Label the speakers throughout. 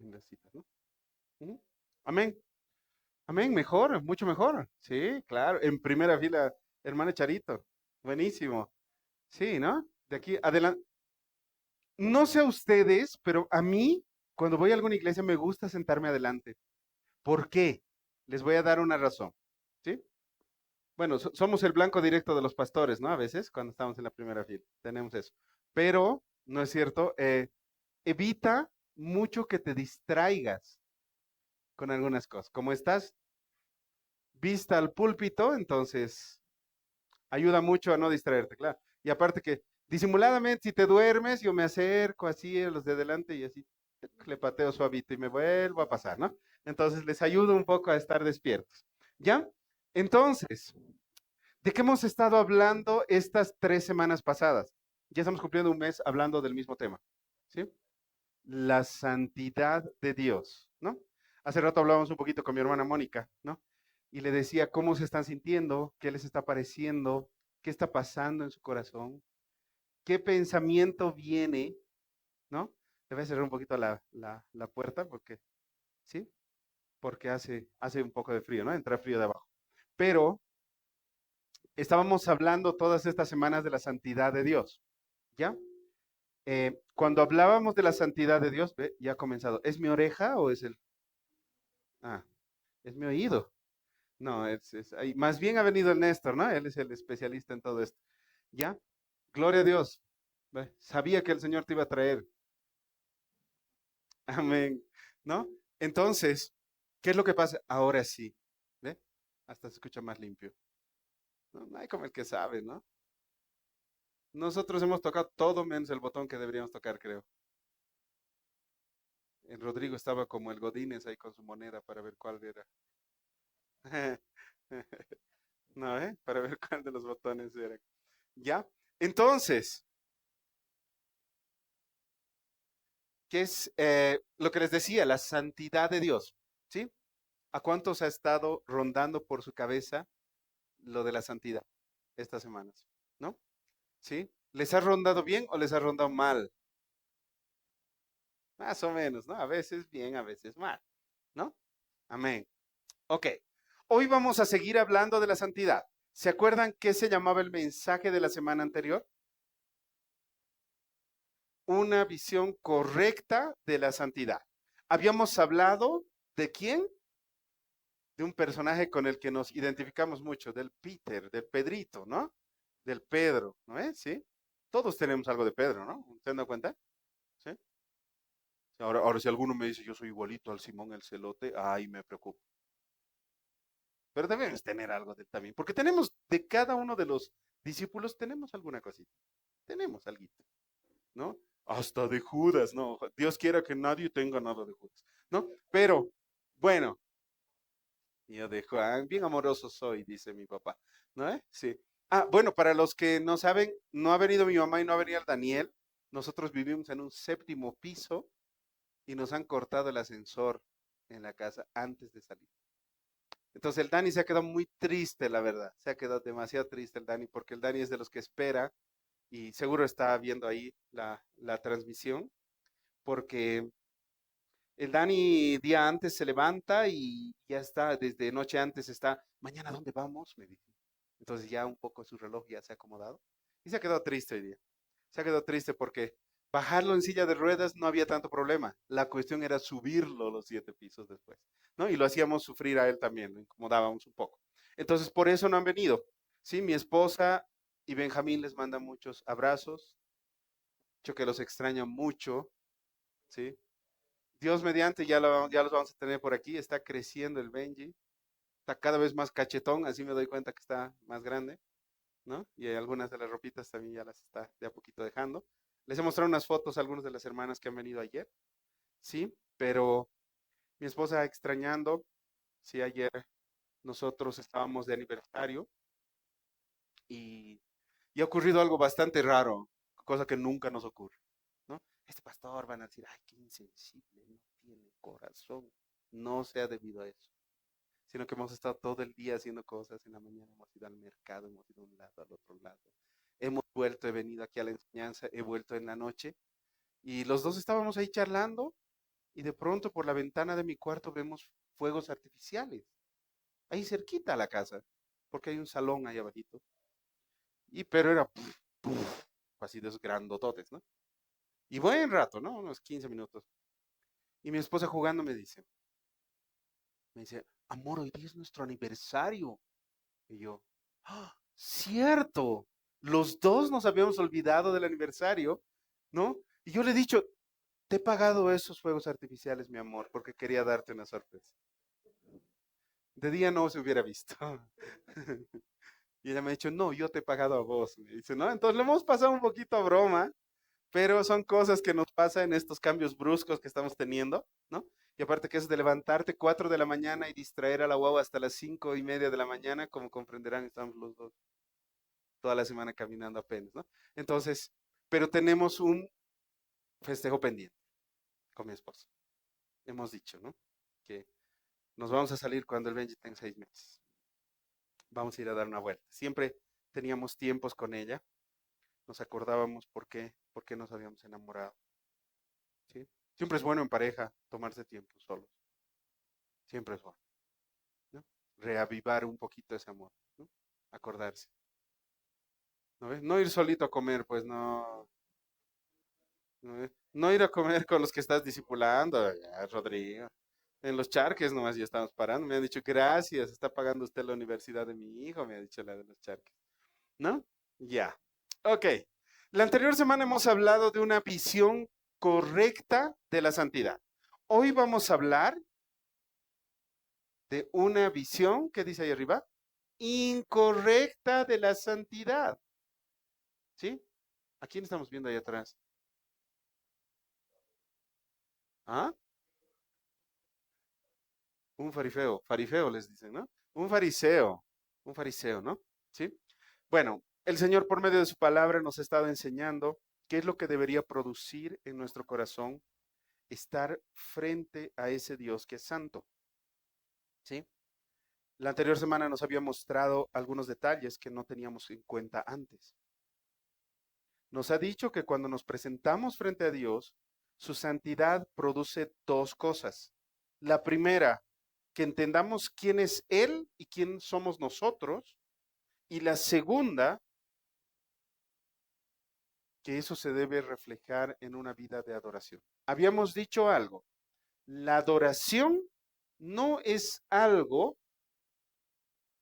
Speaker 1: en las citas, ¿no? Ujú. Amén. Amén, mejor, mucho mejor. Sí, claro. En primera fila, hermano Charito. Buenísimo. Sí, ¿no? De aquí adelante. No sé a ustedes, pero a mí, cuando voy a alguna iglesia, me gusta sentarme adelante. ¿Por qué? Les voy a dar una razón. ¿Sí? Bueno, somos el blanco directo de los pastores, ¿no? A veces, cuando estamos en la primera fila, tenemos eso. Pero, no es cierto, evita mucho que te distraigas con algunas cosas. Como estás vista al púlpito, entonces ayuda mucho a no distraerte, claro. Y aparte que disimuladamente, si te duermes, yo me acerco así a los de adelante y así le pateo suavito y me vuelvo a pasar, ¿no? Entonces les ayudo un poco a estar despiertos. ¿Ya? Entonces, ¿de qué hemos estado hablando estas 3 semanas pasadas? Ya estamos cumpliendo un mes hablando del mismo tema, ¿sí? La santidad de Dios, ¿no? Hace rato hablábamos un poquito con mi hermana Mónica, ¿no? Y le decía cómo se están sintiendo, qué les está pareciendo, qué está pasando en su corazón, qué pensamiento viene, ¿no? Le voy a cerrar un poquito la puerta porque, ¿sí? Porque hace un poco de frío, ¿no? Entra frío de abajo. Pero estábamos hablando todas estas semanas de la santidad de Dios, ¿ya? Cuando hablábamos de la santidad de Dios, ve, ya ha comenzado. ¿Es mi oreja o es el... Ah, es mi oído. No, ahí, más bien ha venido el Néstor, ¿no? Él es el especialista en todo esto. ¿Ya? Gloria a Dios. Ve, sabía que el Señor te iba a traer. Amén. ¿No? Entonces, ¿qué es lo que pasa? Ahora sí. ¿Ve? Hasta se escucha más limpio. No, no hay como el que sabe, ¿no? Nosotros hemos tocado todo menos el botón que deberíamos tocar, creo. El Rodrigo estaba como el Godínez ahí con su moneda para ver cuál era. No, ¿eh? Para ver cuál de los botones era. ¿Ya? Entonces, ¿qué es lo que les decía? La santidad de Dios. ¿Sí? ¿A cuántos ha estado rondando por su cabeza lo de la santidad estas semanas? ¿No? ¿Sí? ¿Les ha rondado bien o les ha rondado mal? Más o menos, ¿no? A veces bien, a veces mal, ¿no? Amén. Ok. Hoy vamos a seguir hablando de la santidad. ¿Se acuerdan qué se llamaba el mensaje de la semana anterior? Una visión correcta de la santidad. Habíamos hablado de quién, de un personaje con el que nos identificamos mucho, del Peter, del Pedrito, ¿no? Del Pedro, ¿no es? ¿Sí? Todos tenemos algo de Pedro, ¿no? ¿Se dan cuenta? ¿Sí? Ahora, si alguno me dice yo soy igualito al Simón el Celote, ay, me preocupo. Pero debemos tener algo de él también, porque tenemos, de cada uno de los discípulos, tenemos alguna cosita, tenemos algo, ¿no? Hasta de Judas, ¿no? Dios quiera que nadie tenga nada de Judas, ¿no? Pero, bueno, yo de Juan, bien amoroso soy, dice mi papá, ¿no? Sí. Ah, bueno, para los que no saben, no ha venido mi mamá y no ha venido el Daniel. Nosotros vivimos en un séptimo piso y nos han cortado el ascensor en la casa antes de salir. Entonces el Dani se ha quedado muy triste, la verdad. Se ha quedado demasiado triste el Dani porque el Dani es de los que espera y seguro está viendo ahí la transmisión porque el Dani día antes se levanta y ya está, desde noche antes está, mañana ¿dónde vamos? Me dice. Entonces ya un poco su reloj ya se ha acomodado y se ha quedado triste hoy día. Se ha quedado triste porque bajarlo en silla de ruedas no había tanto problema. La cuestión era subirlo los 7 pisos después, ¿no? Y lo hacíamos sufrir a él también, lo incomodábamos un poco. Entonces por eso no han venido. Sí, mi esposa y Benjamín les mandan muchos abrazos, yo que los extraña mucho, ¿sí? Dios mediante, ya los vamos a tener por aquí. Está creciendo el Benji. Está cada vez más cachetón, así me doy cuenta que está más grande, ¿no? Y algunas de las ropitas también ya las está de a poquito dejando. Les he mostrado unas fotos a algunas de las hermanas que han venido ayer, ¿sí? Pero mi esposa extrañando, sí, ayer nosotros estábamos de aniversario y, y ha ocurrido algo bastante raro, cosa que nunca nos ocurre, ¿no? Este pastor van a decir, ay, qué insensible, no tiene corazón. No sea debido a eso, sino que hemos estado todo el día haciendo cosas. En la mañana hemos ido al mercado, hemos ido de un lado al otro lado. Hemos vuelto, he venido aquí a la enseñanza, he vuelto en la noche y los dos estábamos ahí charlando y de pronto por la ventana de mi cuarto vemos fuegos artificiales, ahí cerquita a la casa, porque hay un salón ahí abajito. Pero era así de esos grandototes, ¿no? Y buen rato, ¿no? Unos 15 minutos. Y mi esposa jugando me dice, amor, hoy día es nuestro aniversario. Y yo, ¡ah, cierto! Los dos nos habíamos olvidado del aniversario, ¿no? Y yo le he dicho, te he pagado esos fuegos artificiales, mi amor, porque quería darte una sorpresa. De día no se hubiera visto. Y ella me ha dicho, no, yo te he pagado a vos. Me dice, ¿no? Entonces le hemos pasado un poquito a broma, pero son cosas que nos pasan en estos cambios bruscos que estamos teniendo, ¿no? Y aparte que es de levantarte 4 de la mañana y distraer a la guagua hasta las 5:30 de la mañana, como comprenderán, estamos los dos toda la semana caminando apenas, ¿no? Entonces, pero tenemos un festejo pendiente con mi esposa. Hemos dicho, ¿no? Que nos vamos a salir cuando el Benji tenga 6 meses. Vamos a ir a dar una vuelta. Siempre teníamos tiempos con ella, nos acordábamos por qué nos habíamos enamorado, ¿sí? Siempre es bueno en pareja tomarse tiempo solos, siempre es bueno, ¿no? Reavivar un poquito ese amor, ¿no? Acordarse, ¿no ves? No ir solito a comer, pues no, no, no ir a comer con los que estás discipulando, ya, Rodrigo. En los charques nomás ya estamos parando. Me han dicho, gracias, está pagando usted la universidad de mi hijo, me ha dicho la de los charques. ¿No? Ya. Ok. La anterior semana hemos hablado de una visión correcta de la santidad. Hoy vamos a hablar de una visión, ¿qué dice ahí arriba? Incorrecta de la santidad. ¿Sí? ¿A quién estamos viendo ahí atrás? ¿Ah? Un fariseo les dicen, ¿no? Un fariseo, ¿no? ¿Sí? Bueno, el Señor por medio de su palabra nos ha estado enseñando qué es lo que debería producir en nuestro corazón estar frente a ese Dios que es santo, ¿sí? La anterior semana nos había mostrado algunos detalles que no teníamos en cuenta antes. Nos ha dicho que cuando nos presentamos frente a Dios, su santidad produce dos cosas. La primera, que entendamos quién es Él y quién somos nosotros. Y la segunda, que eso se debe reflejar en una vida de adoración. Habíamos dicho algo, la adoración no es algo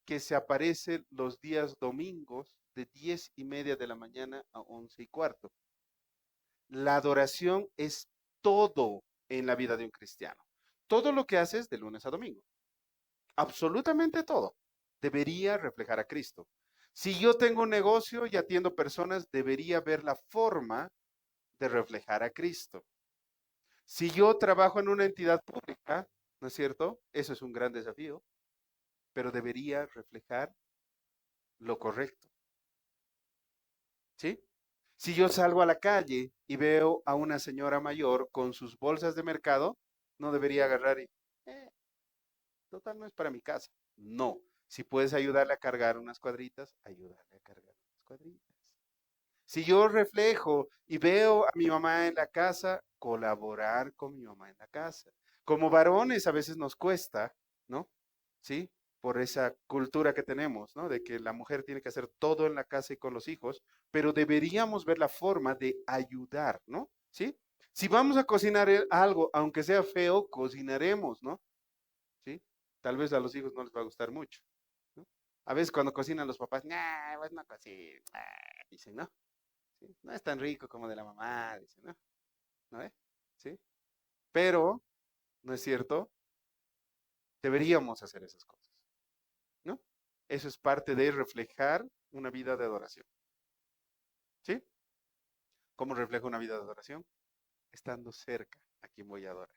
Speaker 1: que se aparece los días domingos de 10:30 de la mañana a 11:15. La adoración es todo en la vida de un cristiano. Todo lo que haces de lunes a domingo. Absolutamente todo debería reflejar a Cristo. Si yo tengo un negocio y atiendo personas, debería ver la forma de reflejar a Cristo. Si yo trabajo en una entidad pública, ¿no es cierto? Eso es un gran desafío, pero debería reflejar lo correcto, ¿sí? Si yo salgo a la calle y veo a una señora mayor con sus bolsas de mercado, no debería agarrar y, total, no es para mi casa. No. Si puedes ayudarle a cargar unas cuadritas, ayudarle a cargar unas cuadritas. Si yo reflejo y veo a mi mamá en la casa, colaborar con mi mamá en la casa. Como varones a veces nos cuesta, ¿no? ¿Sí? Por esa cultura que tenemos, ¿no? De que la mujer tiene que hacer todo en la casa y con los hijos, pero deberíamos ver la forma de ayudar, ¿no? ¿Sí? Si vamos a cocinar algo, aunque sea feo, cocinaremos, ¿no? ¿Sí? Tal vez a los hijos no les va a gustar mucho, ¿no? A veces cuando cocinan los papás, nah, pues no cocinan, dicen, ¿no? ¿Sí? No es tan rico como de la mamá, dicen, ¿no? ¿No es? ¿Sí? Pero, ¿no es cierto? Deberíamos hacer esas cosas, ¿no? Eso es parte de reflejar una vida de adoración, ¿sí? ¿Cómo refleja una vida de adoración? Estando cerca a quien voy a adorar,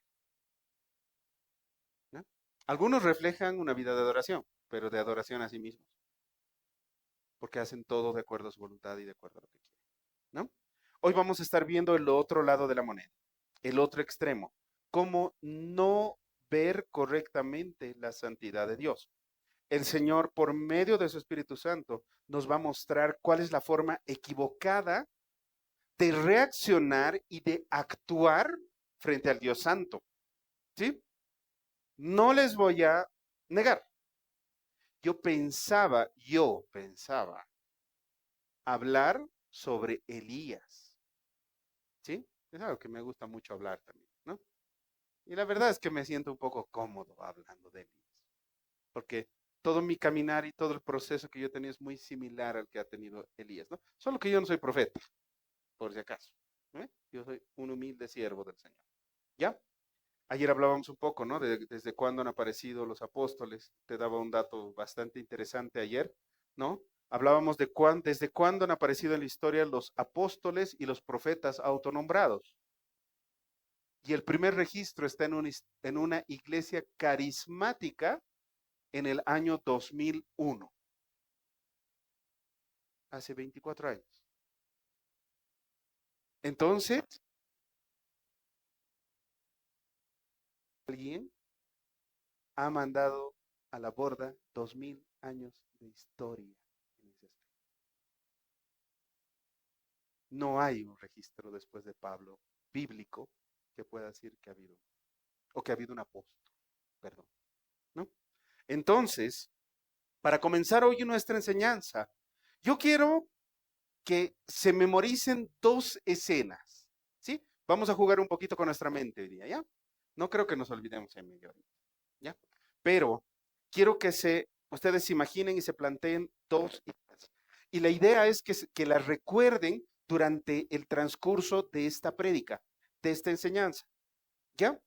Speaker 1: ¿no? Algunos reflejan una vida de adoración, pero de adoración a sí mismos, porque hacen todo de acuerdo a su voluntad y de acuerdo a lo que quieren, ¿no? Hoy vamos a estar viendo el otro lado de la moneda, el otro extremo, cómo no ver correctamente la santidad de Dios. El Señor, por medio de su Espíritu Santo, nos va a mostrar cuál es la forma equivocada de reaccionar y de actuar frente al Dios Santo. ¿Sí? No les voy a negar. Yo pensaba hablar sobre Elías. ¿Sí? Es algo que me gusta mucho hablar también, ¿no? Y la verdad es que me siento un poco cómodo hablando de Elías, porque todo mi caminar y todo el proceso que yo he tenido es muy similar al que ha tenido Elías, ¿no? Solo que yo no soy profeta, por si acaso. ¿Eh? Yo soy un humilde siervo del Señor. ¿Ya? Ayer hablábamos un poco, ¿no? Desde cuándo han aparecido los apóstoles. Te daba un dato bastante interesante ayer, ¿no? Hablábamos de desde cuándo han aparecido en la historia los apóstoles y los profetas autonombrados. Y el primer registro está en una iglesia carismática en el año 2001, hace 24 años. Entonces, alguien ha mandado a la borda 2000 años de historia en ese aspecto. No hay un registro después de Pablo bíblico que pueda decir que ha habido, o que ha habido un apóstol, perdón, ¿no? Entonces, para comenzar hoy nuestra enseñanza, yo quiero que se memoricen dos escenas, ¿sí? Vamos a jugar un poquito con nuestra mente hoy día, ¿ya? No creo que nos olvidemos en medio, ¿ya? Pero quiero que ustedes se imaginen y se planteen dos ideas. Y la idea es que las recuerden durante el transcurso de esta prédica, de esta enseñanza, ¿ya?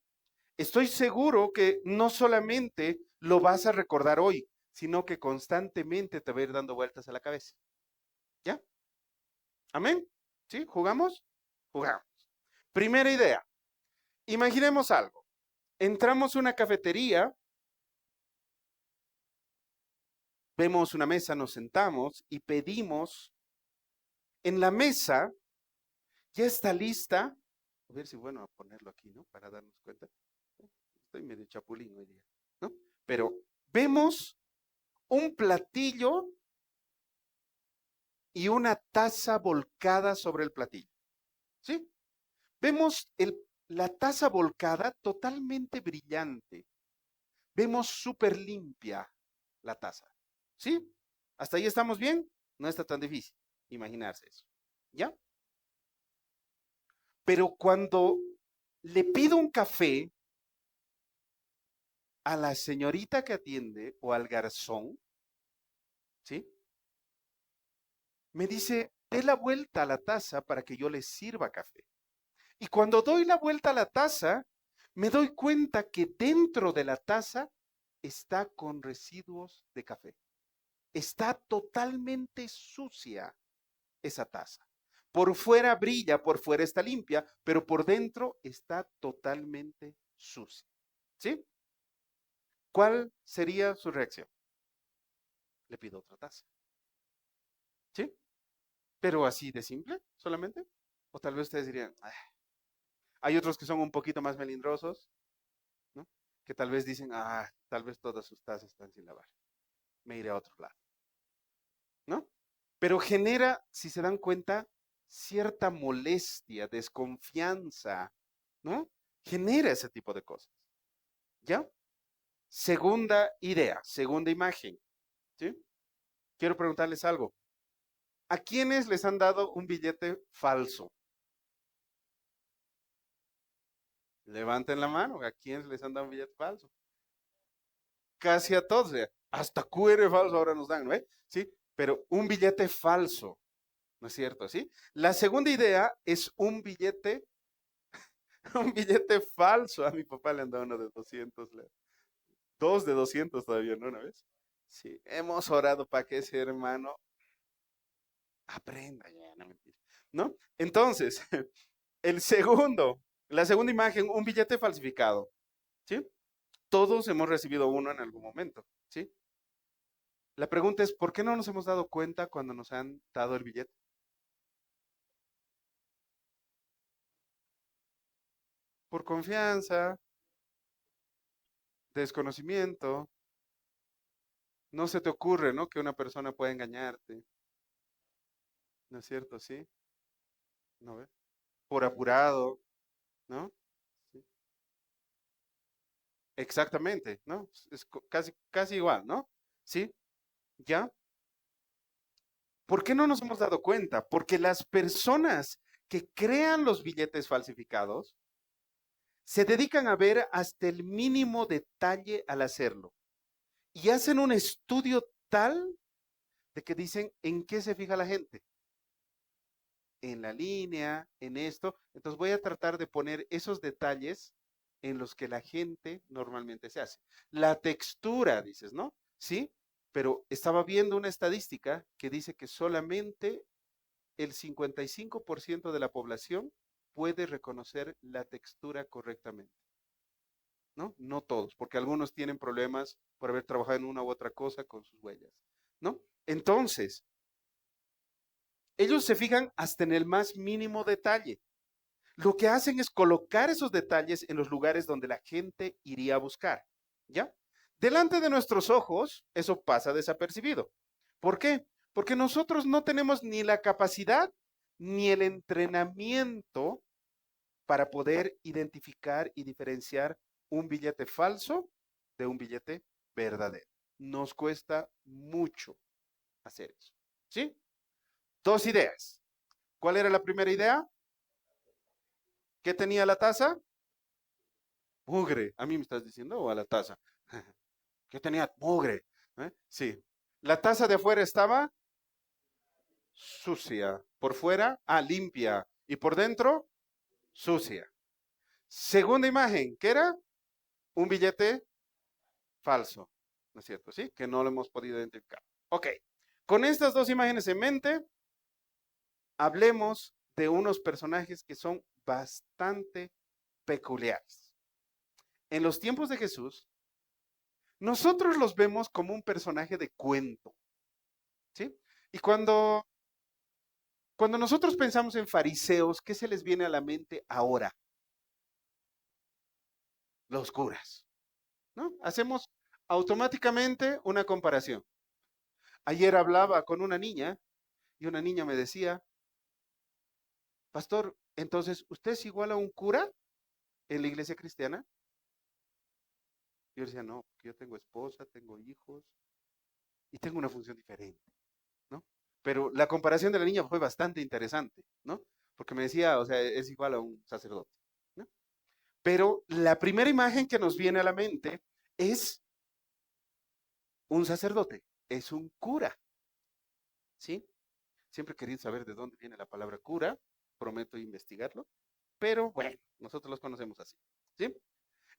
Speaker 1: Estoy seguro que no solamente lo vas a recordar hoy, sino que constantemente te va a ir dando vueltas a la cabeza, ¿ya? ¿Amén? ¿Sí? ¿Jugamos? Jugamos. Primera idea. Imaginemos algo. Entramos a una cafetería, vemos una mesa, nos sentamos y pedimos en la mesa, ya está lista. A ver si bueno a ponerlo aquí, ¿no? Para darnos cuenta. Estoy medio chapulín hoy día, ¿no? Pero vemos un platillo y una taza volcada sobre el platillo, ¿sí? Vemos la taza volcada totalmente brillante. Vemos súper limpia la taza, ¿sí? ¿Hasta ahí estamos bien? No está tan difícil imaginarse eso, ¿ya? Pero cuando le pido un café a la señorita que atiende o al garzón, ¿sí? Me dice, dé la vuelta a la taza para que yo le sirva café. Y cuando doy la vuelta a la taza, me doy cuenta que dentro de la taza está con residuos de café. Está totalmente sucia esa taza. Por fuera brilla, por fuera está limpia, pero por dentro está totalmente sucia. ¿Sí? ¿Cuál sería su reacción? Le pido otra taza. ¿Sí? Pero así de simple, solamente. O tal vez ustedes dirían, "Ah". Hay otros que son un poquito más melindrosos, ¿no? Que tal vez dicen, tal vez todas sus tazas están sin lavar. Me iré a otro lado, ¿no? Pero genera, si se dan cuenta, cierta molestia, desconfianza, ¿no? Genera ese tipo de cosas, ¿ya? Segunda idea, segunda imagen, ¿sí? Quiero preguntarles algo. ¿A quiénes les han dado un billete falso? Levanten la mano. ¿A quiénes les han dado un billete falso? Casi a todos. Hasta QR falso ahora nos dan, ¿no? Sí, pero un billete falso, ¿no es cierto? ¿Sí? La segunda idea es un billete, un billete falso. A mi papá le han dado uno de 200, dos de 200 todavía, ¿no? Una vez. Sí, hemos orado para que ese hermano aprenda ya, no mentira. ¿No? Entonces, la segunda imagen, un billete falsificado, ¿sí? Todos hemos recibido uno en algún momento, ¿sí? La pregunta es, ¿por qué no nos hemos dado cuenta cuando nos han dado el billete? Por confianza, desconocimiento, no se te ocurre, ¿no? Que una persona pueda engañarte, ¿no es cierto? ¿Sí? ¿No ves? Por apurado, ¿no? Sí. Exactamente, ¿no? Es casi igual, ¿no? ¿Sí? ¿Ya? ¿Por qué no nos hemos dado cuenta? Porque las personas que crean los billetes falsificados se dedican a ver hasta el mínimo detalle al hacerlo y hacen un estudio tal de que dicen en qué se fija la gente, en la línea, en esto. Entonces voy a tratar de poner esos detalles en los que la gente normalmente se hace. La textura, dices, ¿no? Sí, pero estaba viendo una estadística que dice que solamente el 55% de la población puede reconocer la textura correctamente, ¿no? No todos, porque algunos tienen problemas por haber trabajado en una u otra cosa con sus huellas, ¿no? Entonces, ellos se fijan hasta en el más mínimo detalle. Lo que hacen es colocar esos detalles en los lugares donde la gente iría a buscar, ¿ya? Delante de nuestros ojos, eso pasa desapercibido. ¿Por qué? Porque nosotros no tenemos ni la capacidad ni el entrenamiento para poder identificar y diferenciar un billete falso de un billete verdadero. Nos cuesta mucho hacer eso. ¿Sí? Dos ideas. ¿Cuál era la primera idea? ¿Qué tenía la taza? Mugre. A mí me estás diciendo o a la taza. ¿Qué tenía? Mugre. Sí. La taza de afuera estaba sucia. Por fuera, limpia. Y por dentro, sucia. Segunda imagen, ¿qué era? Un billete falso. ¿No es cierto? ¿Sí? Que no lo hemos podido identificar. Ok. Con estas dos imágenes en mente, hablemos de unos personajes que son bastante peculiares. En los tiempos de Jesús, nosotros los vemos como un personaje de cuento, ¿sí? Y cuando nosotros pensamos en fariseos, ¿qué se les viene a la mente ahora? Los curas, ¿no? Hacemos automáticamente una comparación. Ayer hablaba con una niña y una niña me decía, pastor, entonces, ¿usted es igual a un cura en la iglesia cristiana? Yo decía, no, porque yo tengo esposa, tengo hijos y tengo una función diferente, ¿no? Pero la comparación de la niña fue bastante interesante, ¿no? Porque me decía, o sea, es igual a un sacerdote, ¿no? Pero la primera imagen que nos viene a la mente es un sacerdote, es un cura, ¿sí? Siempre he querido saber de dónde viene la palabra cura, prometo investigarlo, pero bueno, nosotros los conocemos así, ¿sí?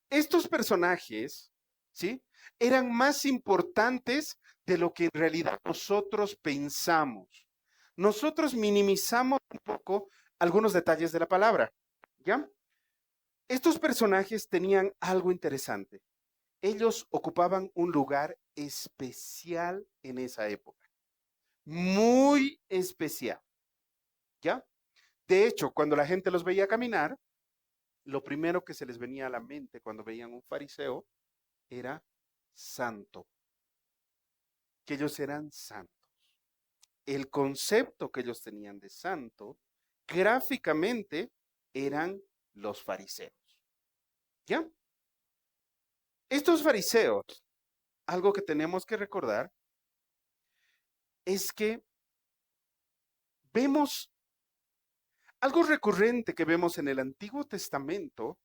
Speaker 1: Estos personajes, ¿sí? Eran más importantes de lo que en realidad nosotros pensamos. Nosotros minimizamos un poco algunos detalles de la palabra, ¿ya? Estos personajes tenían algo interesante. Ellos ocupaban un lugar especial en esa época, muy especial, ¿ya? De hecho, cuando la gente los veía caminar, lo primero que se les venía a la mente cuando veían un fariseo era santo, que ellos eran santos. El concepto que ellos tenían de santo, gráficamente, eran los fariseos. ¿Ya? Estos fariseos, algo que tenemos que recordar es que vemos, algo recurrente que vemos en el Antiguo Testamento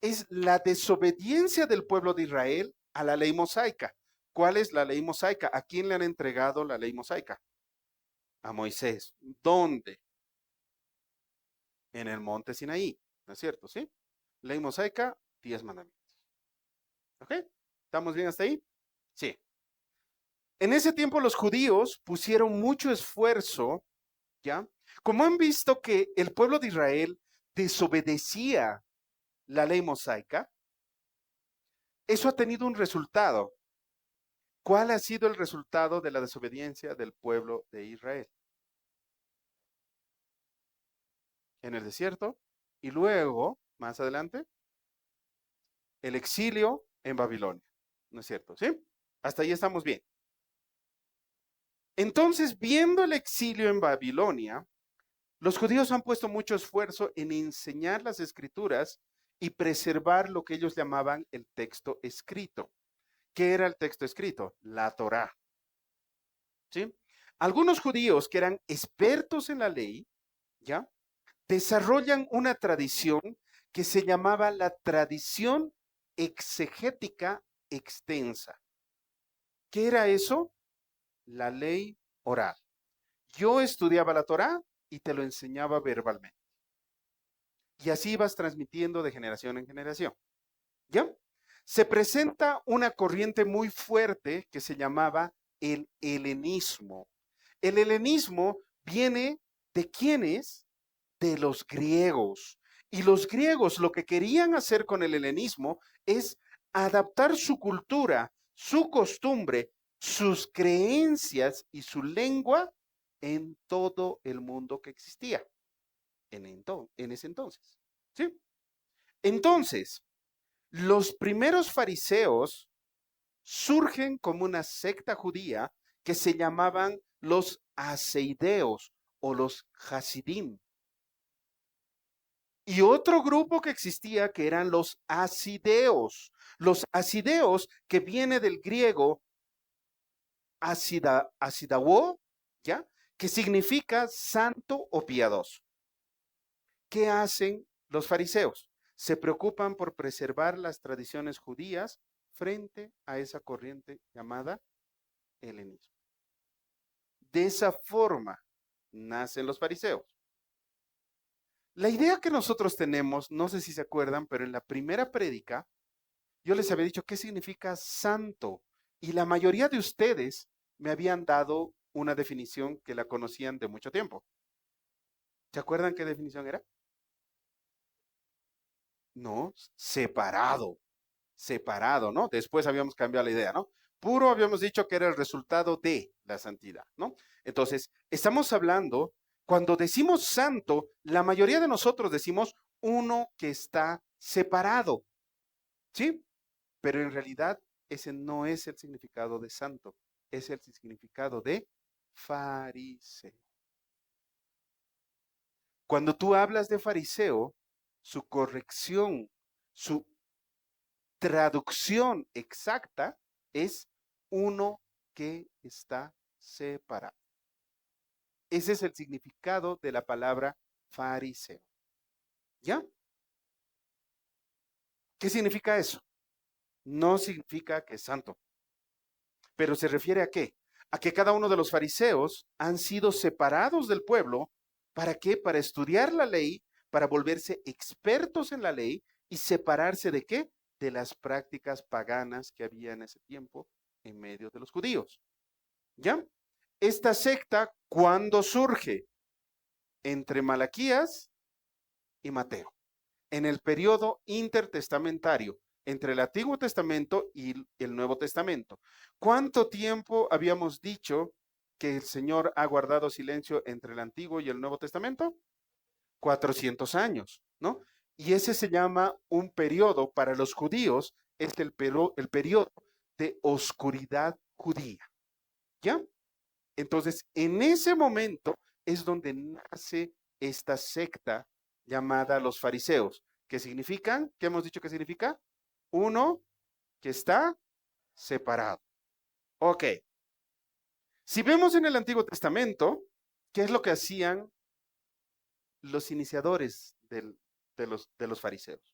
Speaker 1: es la desobediencia del pueblo de Israel a la ley mosaica. ¿Cuál es la ley mosaica? ¿A quién le han entregado la ley mosaica? A Moisés. ¿Dónde? En el monte Sinaí, ¿no es cierto? ¿Sí? Ley mosaica, 10 mandamientos. ¿Ok? ¿Estamos bien hasta ahí? Sí. En ese tiempo los judíos pusieron mucho esfuerzo, ¿ya? Como han visto que el pueblo de Israel desobedecía la ley mosaica, eso ha tenido un resultado. ¿Cuál ha sido el resultado de la desobediencia del pueblo de Israel? En el desierto y luego, más adelante, el exilio en Babilonia. ¿No es cierto? ¿Sí? Hasta ahí estamos bien. Entonces, viendo el exilio en Babilonia, los judíos han puesto mucho esfuerzo en enseñar las escrituras y preservar lo que ellos llamaban el texto escrito. ¿Qué era el texto escrito? La Torá. ¿Sí? Algunos judíos que eran expertos en la ley, ¿ya? Desarrollan una tradición que se llamaba la tradición exegética extensa. ¿Qué era eso? La ley oral. Yo estudiaba la Torá y te lo enseñaba verbalmente. Y así ibas transmitiendo de generación en generación. ¿Ya? Se presenta una corriente muy fuerte que se llamaba el helenismo. El helenismo viene de quiénes? De los griegos. Y los griegos lo que querían hacer con el helenismo es adaptar su cultura, su costumbre, sus creencias y su lengua en todo el mundo que existía en ese entonces. ¿Sí? Entonces, los primeros fariseos surgen como una secta judía que se llamaban los aseideos o los hasidim. Y otro grupo que existía que eran los asideos. Los asideos que viene del griego asidawo, ¿ya? Que significa santo o piadoso. ¿Qué hacen los fariseos? Se preocupan por preservar las tradiciones judías frente a esa corriente llamada helenismo. De esa forma nacen los fariseos. La idea que nosotros tenemos, no sé si se acuerdan, pero en la primera prédica yo les había dicho qué significa santo y la mayoría de ustedes me habían dado una definición que la conocían de mucho tiempo. ¿Se acuerdan qué definición era? No, separado, separado, ¿no? Después habíamos cambiado la idea, ¿no? Puro habíamos dicho que era el resultado de la santidad, ¿no? Entonces, estamos hablando, cuando decimos santo, la mayoría de nosotros decimos uno que está separado, ¿sí? Pero en realidad ese no es el significado de santo, es el significado de fariseo. Cuando tú hablas de fariseo, su corrección, su traducción exacta es uno que está separado. Ese es el significado de la palabra fariseo. ¿Ya? ¿Qué significa eso? No significa que es santo, pero se refiere a qué? A que cada uno de los fariseos han sido separados del pueblo. ¿Para qué? Para estudiar la ley, para volverse expertos en la ley y separarse de qué? De las prácticas paganas que había en ese tiempo en medio de los judíos. ¿Ya? Esta secta, ¿cuándo surge? Entre Malaquías y Mateo, en el periodo intertestamentario, entre el Antiguo Testamento y el Nuevo Testamento. ¿Cuánto tiempo habíamos dicho que el Señor ha guardado silencio entre el Antiguo y el Nuevo Testamento? 400 años, ¿no? Y ese se llama un periodo para los judíos, es el periodo de oscuridad judía, ¿ya? Entonces, en ese momento es donde nace esta secta llamada los fariseos, que significan, ¿qué hemos dicho que significa? Uno que está separado. Ok. Si vemos en el Antiguo Testamento, ¿qué es lo que hacían los iniciadores de los fariseos?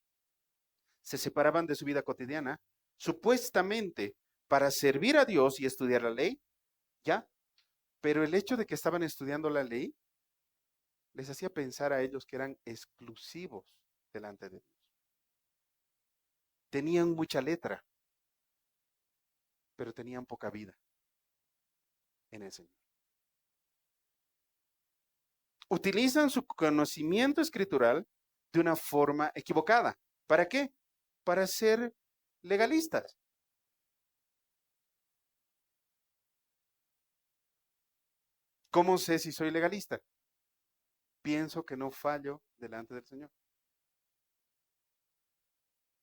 Speaker 1: Se separaban de su vida cotidiana, supuestamente para servir a Dios y estudiar la ley, ¿ya? Pero el hecho de que estaban estudiando la ley les hacía pensar a ellos que eran exclusivos delante de Dios. Tenían mucha letra, pero tenían poca vida en el Señor. Utilizan su conocimiento escritural de una forma equivocada. ¿Para qué? Para ser legalistas. ¿Cómo sé si soy legalista? Pienso que no fallo delante del Señor.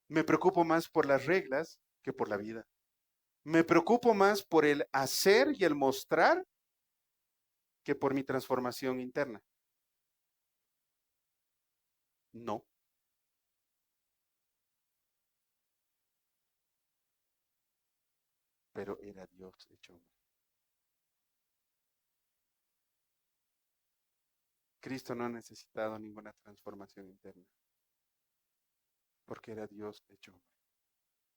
Speaker 1: Me preocupo más por las reglas que por la vida. Me preocupo más por el hacer y el mostrar que por mi transformación interna. No. pero era Dios hecho hombre. Cristo no ha necesitado ninguna transformación interna, porque era Dios hecho hombre,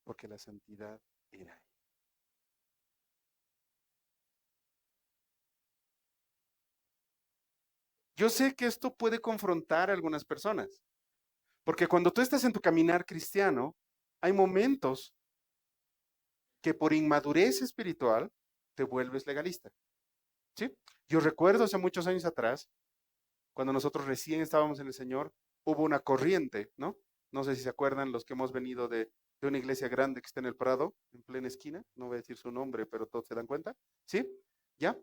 Speaker 1: porque la santidad era Él. Yo sé que esto puede confrontar a algunas personas, porque cuando tú estás en tu caminar cristiano, hay momentos que por inmadurez espiritual te vuelves legalista, ¿sí? Yo recuerdo hace muchos años atrás, cuando nosotros recién estábamos en el Señor, hubo una corriente, ¿no? No sé si se acuerdan los que hemos venido de una iglesia grande que está en el Prado, en plena esquina, no voy a decir su nombre, pero todos se dan cuenta, ¿sí? ¿Ya?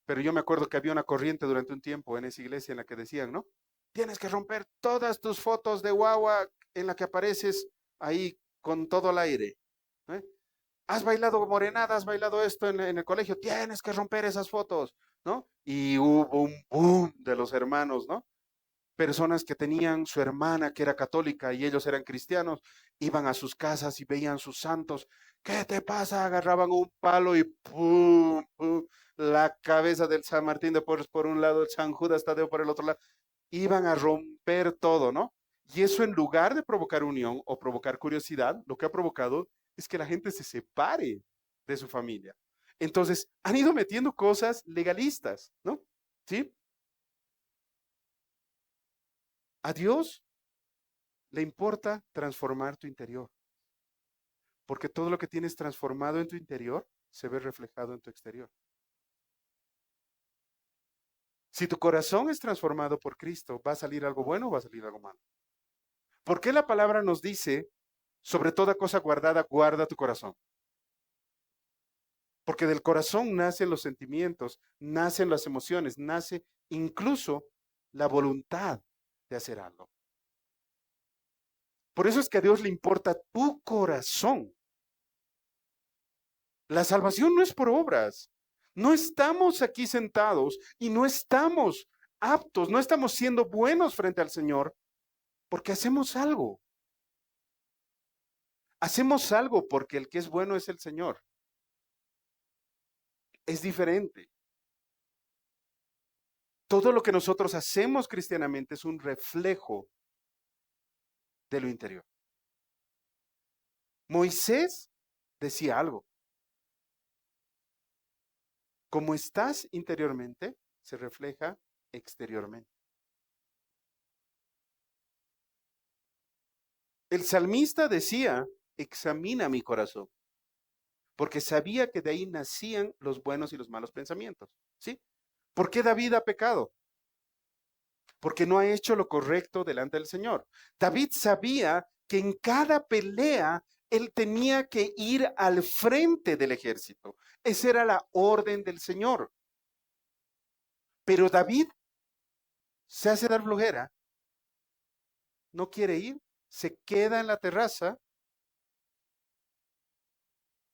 Speaker 1: Pero yo me acuerdo que había una corriente durante un tiempo en esa iglesia en la que decían, ¿no? Tienes que romper todas tus fotos de guagua en la que apareces ahí con todo el aire. ¿Eh? Has bailado morenada, has bailado esto en el colegio, tienes que romper esas fotos, ¿no? Y hubo un boom de los hermanos, ¿no? Personas que tenían su hermana que era católica y ellos eran cristianos, iban a sus casas y veían sus santos. ¿Qué te pasa? Agarraban un palo y ¡pum! ¡Pum! La cabeza del San Martín de Porres por un lado, el San Judas Tadeo por el otro lado. Iban a romper todo, ¿no? Y eso en lugar de provocar unión o provocar curiosidad, lo que ha provocado es que la gente se separe de su familia. Entonces, han ido metiendo cosas legalistas, ¿no? ¿Sí? A Dios le importa transformar tu interior, porque todo lo que tienes transformado en tu interior se ve reflejado en tu exterior. Si tu corazón es transformado por Cristo, ¿va a salir algo bueno o va a salir algo malo? ¿Por qué la palabra nos dice, sobre toda cosa guardada, guarda tu corazón? Porque del corazón nacen los sentimientos, nacen las emociones, nace incluso la voluntad de hacer algo. Por eso es que a Dios le importa tu corazón. La salvación no es por obras. No estamos aquí sentados y no estamos aptos, no estamos siendo buenos frente al Señor porque hacemos algo. Hacemos algo porque el que es bueno es el Señor. Es diferente. Todo lo que nosotros hacemos cristianamente es un reflejo de lo interior. Moisés decía algo. Como estás interiormente, se refleja exteriormente. El salmista decía, examina mi corazón, porque sabía que de ahí nacían los buenos y los malos pensamientos, ¿sí? ¿Por qué David ha pecado? Porque no ha hecho lo correcto delante del Señor. David sabía que en cada pelea él tenía que ir al frente del ejército. Esa era la orden del Señor. Pero David se hace dar flojera, no quiere ir, se queda en la terraza.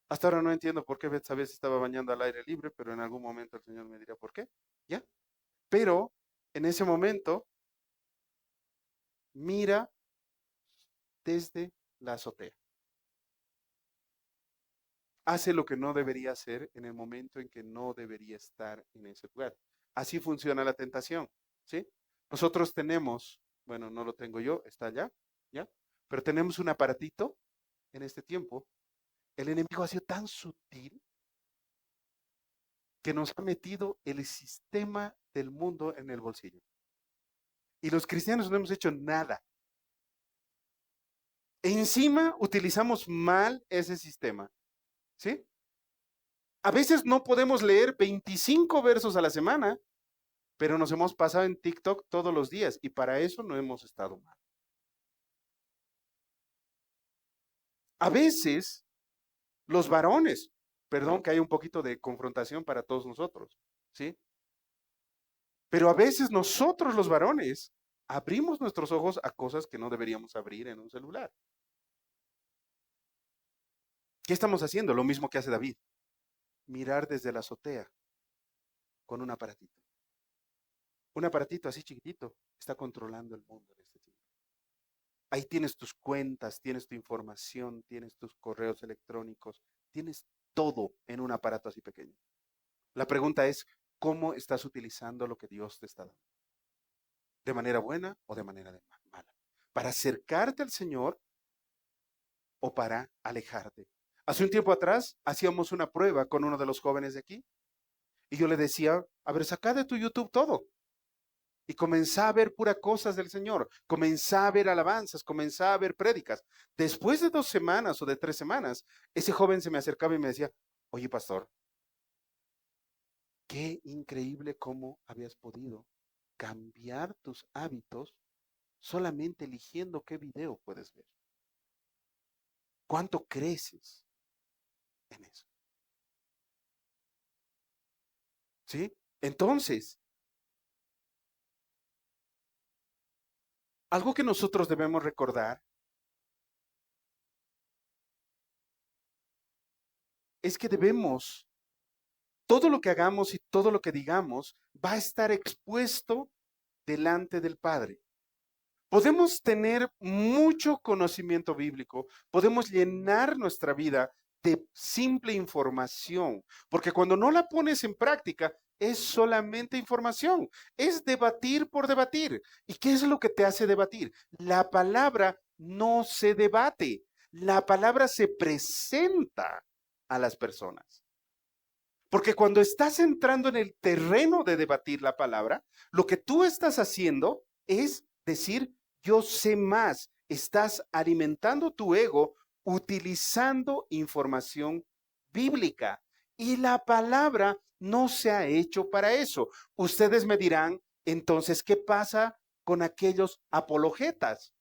Speaker 1: Hasta ahora no entiendo por qué Betsabé se estaba bañando al aire libre, pero en algún momento el Señor me dirá por qué. ¿Ya? Pero en ese momento mira desde la azotea. Hace lo que no debería hacer en el momento en que no debería estar en ese lugar. Así funciona la tentación, ¿sí? Nosotros tenemos, bueno, no lo tengo yo, está allá, ¿ya? Pero tenemos un aparatito en este tiempo. El enemigo ha sido tan sutil que nos ha metido el sistema del mundo en el bolsillo. Y los cristianos no hemos hecho nada. Encima utilizamos mal ese sistema, ¿sí? A veces no podemos leer 25 versos a la semana, pero nos hemos pasado en TikTok todos los días y para eso no hemos estado mal. A veces los varones, perdón que hay un poquito de confrontación para todos nosotros, ¿sí? Pero a veces nosotros los varones abrimos nuestros ojos a cosas que no deberíamos abrir en un celular. ¿Qué estamos haciendo? Lo mismo que hace David. Mirar desde la azotea con un aparatito. Un aparatito así chiquitito está controlando el mundo en este tiempo. Ahí tienes tus cuentas, tienes tu información, tienes tus correos electrónicos, tienes todo en un aparato así pequeño. La pregunta es, ¿cómo estás utilizando lo que Dios te está dando? ¿De manera buena o de manera mala? ¿Para acercarte al Señor o para alejarte? Hace un tiempo atrás hacíamos una prueba con uno de los jóvenes de aquí y yo le decía, a ver, saca de tu YouTube todo. Y comenzá a ver pura cosas del Señor, comenzá a ver alabanzas, comenzá a ver prédicas. Después de 2 semanas o de 3 semanas, ese joven se me acercaba y me decía, oye pastor, qué increíble cómo habías podido cambiar tus hábitos solamente eligiendo qué video puedes ver. ¿Cuánto creces en eso? ¿Sí? Entonces, algo que nosotros debemos recordar es que debemos, todo lo que hagamos y todo lo que digamos va a estar expuesto delante del Padre. Podemos tener mucho conocimiento bíblico, podemos llenar nuestra vida de simple información, porque cuando no la pones en práctica, es solamente información, es debatir por debatir. ¿Y qué es lo que te hace debatir? La palabra no se debate, la palabra se presenta a las personas. Porque cuando estás entrando en el terreno de debatir la palabra, lo que tú estás haciendo es decir, yo sé más. Estás alimentando tu ego utilizando información bíblica. Y la palabra no se ha hecho para eso. Ustedes me dirán, entonces, ¿qué pasa con aquellos apologetas?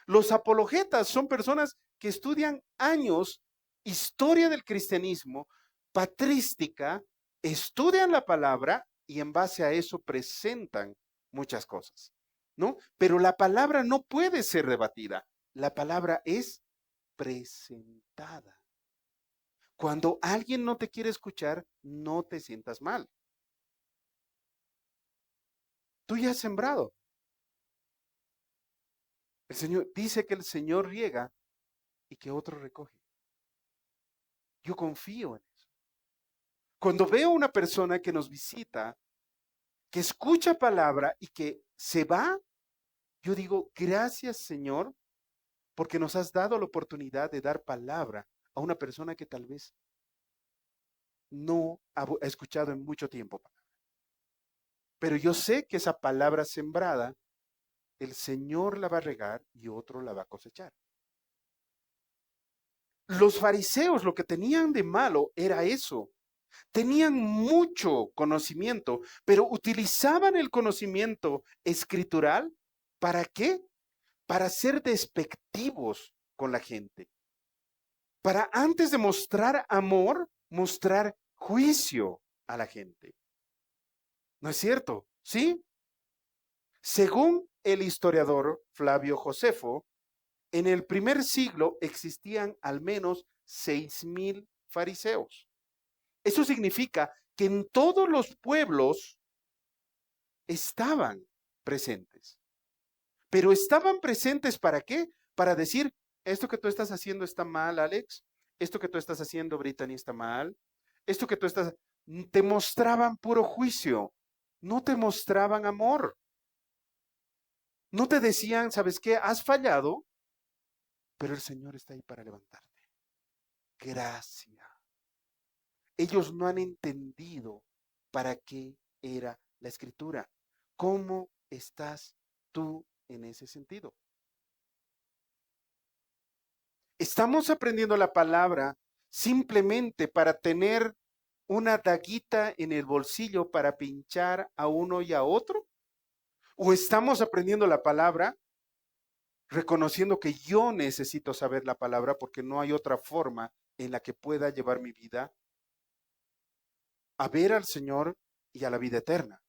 Speaker 1: Los apologetas son personas que estudian años historia del cristianismo, patrística, estudian la palabra y en base a eso presentan muchas cosas, ¿no? Pero la palabra no puede ser debatida, la palabra es presentada. Cuando alguien no te quiere escuchar, no te sientas mal. Tú ya has sembrado. El Señor dice que el Señor riega y que otro recoge. Yo confío en eso. Cuando veo una persona que nos visita, que escucha palabra y que se va, yo digo, gracias Señor, porque nos has dado la oportunidad de dar palabra a una persona que tal vez no ha escuchado en mucho tiempo. Pero yo sé que esa palabra sembrada, el Señor la va a regar y otro la va a cosechar. Los fariseos lo que tenían de malo era eso. Tenían mucho conocimiento, pero utilizaban el conocimiento escritural. ¿Para qué? Para ser despectivos con la gente. Para antes de mostrar amor, mostrar juicio a la gente. ¿No es cierto? ¿Sí? Según el historiador Flavio Josefo, en el primer siglo existían al menos 6,000 fariseos. Eso significa que en todos los pueblos estaban presentes. Pero estaban presentes ¿para qué? Para decir, esto que tú estás haciendo está mal, Alex. Esto que tú estás haciendo, Brittany, está mal. Esto que tú estás... Te mostraban puro juicio. No te mostraban amor. No te decían, ¿sabes qué? Has fallado, pero el Señor está ahí para levantarte. Gracias. Ellos no han entendido para qué era la escritura. ¿Cómo estás tú en ese sentido? Estamos aprendiendo la palabra simplemente para tener una daguita en el bolsillo para pinchar a uno y a otro. ¿O estamos aprendiendo la palabra reconociendo que yo necesito saber la palabra porque no hay otra forma en la que pueda llevar mi vida a ver al Señor y a la vida eterna?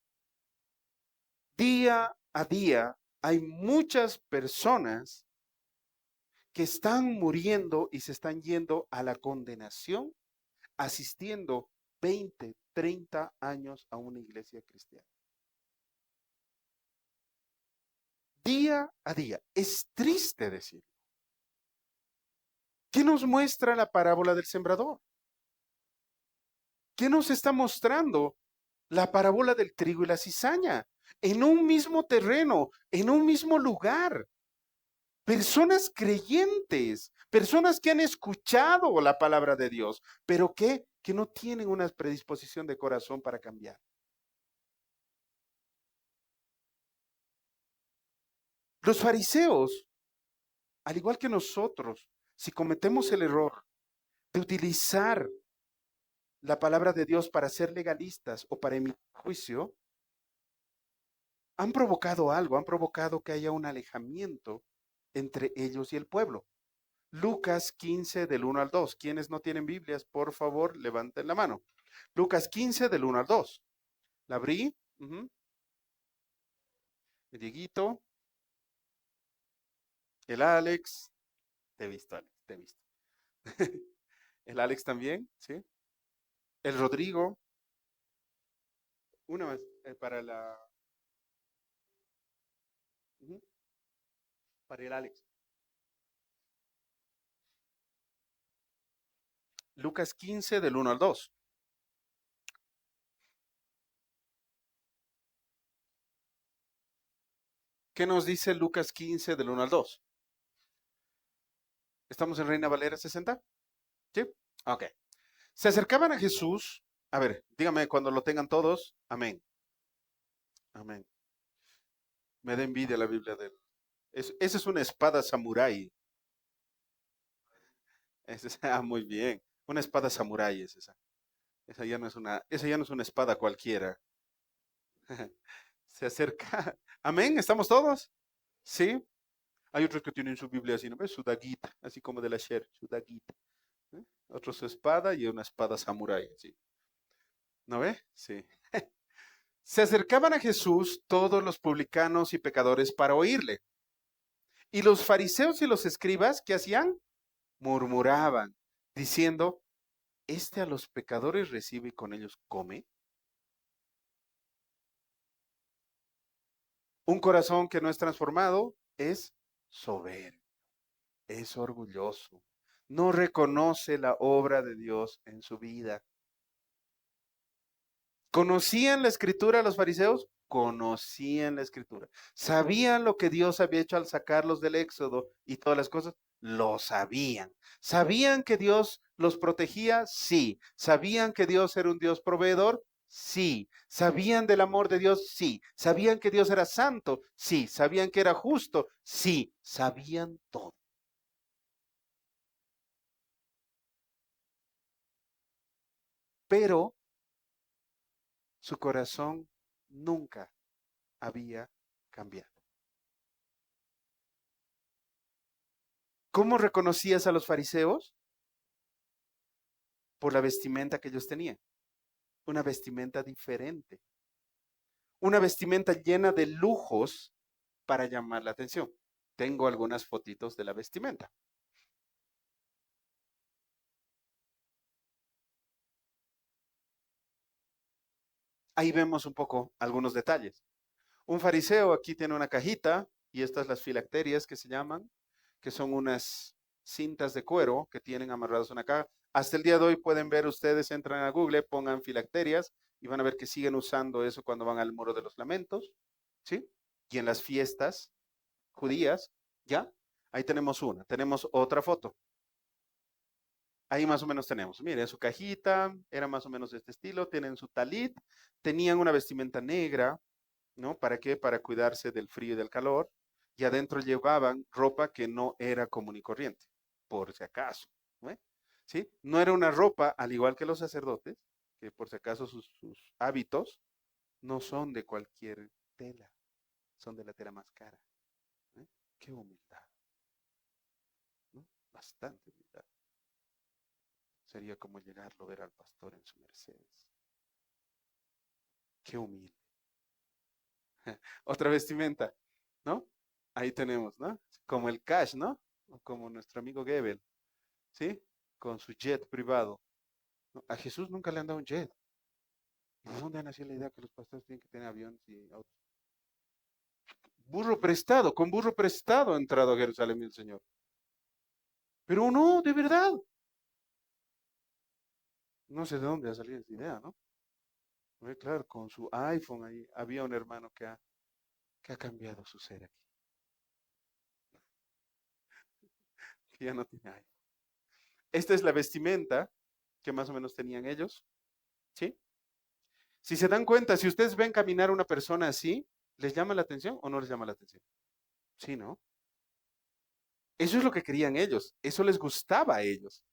Speaker 1: Día a día hay muchas personas que están muriendo y se están yendo a la condenación asistiendo 20, 30 años a una iglesia cristiana. Día a día. Es triste decirlo. ¿Qué nos muestra la parábola del sembrador? ¿Qué nos está mostrando? La parábola del trigo y la cizaña. En un mismo terreno, en un mismo lugar. Personas creyentes, personas que han escuchado la palabra de Dios, pero que no tienen una predisposición de corazón para cambiar. Los fariseos, al igual que nosotros, si cometemos el error de utilizar la palabra de Dios para ser legalistas o para emitir juicio, han provocado algo, han provocado que haya un alejamiento entre ellos y el pueblo. Lucas 15 del 1 al 2. Quienes no tienen Biblias, por favor, levanten la mano. Lucas 15 del 1 al 2. ¿La abrí? El Dieguito, el Alex. Te he visto, Alex, te he visto. El Alex también, ¿sí? El Rodrigo. Una más para la... para el Alex. Lucas 15 del 1 al 2. ¿Qué nos dice Lucas 15 del 1 al 2? ¿Estamos en Reina Valera 60? ¿Sí? Ok. Se acercaban a Jesús. A ver, dígame cuando lo tengan todos. Amén. Amén. Me da envidia la Biblia del... esa es una espada samurái. Muy bien. Una espada samurái es esa. Esa ya no es una espada cualquiera. Se acerca. Amén, ¿estamos todos? Sí. Hay otros que tienen su Biblia así, ¿no ves? Su daguita, así como de la Sher, su daguita. ¿Eh? Otro su espada y una espada samurái, ¿sí? ¿No ve? Sí. Se acercaban a Jesús todos los publicanos y pecadores para oírle. Y los fariseos y los escribas, ¿qué hacían? Murmuraban, diciendo, ¿este a los pecadores recibe y con ellos come? Un corazón que no es transformado es soberbio, es orgulloso, no reconoce la obra de Dios en su vida. ¿Conocían la escritura los fariseos? Conocían la escritura. ¿Sabían lo que Dios había hecho al sacarlos del Éxodo y todas las cosas? Lo sabían. ¿Sabían que Dios los protegía? Sí. ¿Sabían que Dios era un Dios proveedor? Sí. ¿Sabían del amor de Dios? Sí. ¿Sabían que Dios era santo? Sí. ¿Sabían que era justo? Sí. Sabían todo. Pero su corazón nunca había cambiado. ¿Cómo reconocías a los fariseos? Por la vestimenta que ellos tenían. Una vestimenta diferente. Una vestimenta llena de lujos para llamar la atención. Tengo algunas fotitos de la vestimenta. Ahí vemos un poco algunos detalles. Un fariseo aquí tiene una cajita y estas las filacterias que se llaman, que son unas cintas de cuero que tienen amarradas una caja. Hasta el día de hoy pueden ver ustedes, entran a Google, pongan filacterias y van a ver que siguen usando eso cuando van al Muro de los Lamentos, ¿sí? Y en las fiestas judías, ¿ya? Ahí tenemos una, tenemos otra foto. Ahí más o menos tenemos, miren, su cajita era más o menos de este estilo, tienen su talit, tenían una vestimenta negra, ¿no? ¿Para qué? Para cuidarse del frío y del calor, y adentro llevaban ropa que no era común y corriente, por si acaso, ¿no? ¿Sí? No era una ropa, al igual que los sacerdotes, que por si acaso sus hábitos no son de cualquier tela, son de la tela más cara. ¿Eh? Qué humildad, ¿no? Bastante humildad. Sería como llegarlo a ver al pastor en su Mercedes. Qué humilde. Otra vestimenta, ¿no? Ahí tenemos, ¿no? Como el Cash, ¿no? O como nuestro amigo Gebel, ¿sí? Con su jet privado. ¿No? A Jesús nunca le han dado un jet. ¿Y de dónde nació la idea que los pastores tienen que tener aviones y autos? Burro prestado, con burro prestado ha entrado a Jerusalén el Señor. Pero no, de verdad. No sé de dónde ha salido esa idea, ¿no? Claro, con su iPhone ahí había un hermano que ha cambiado su ser aquí, que ya no tiene iPhone. Esta es la vestimenta que más o menos tenían ellos, ¿sí? Si se dan cuenta, si ustedes ven caminar a una persona así, ¿les llama la atención o no les llama la atención? Sí, ¿no? Eso es lo que querían ellos, eso les gustaba a ellos.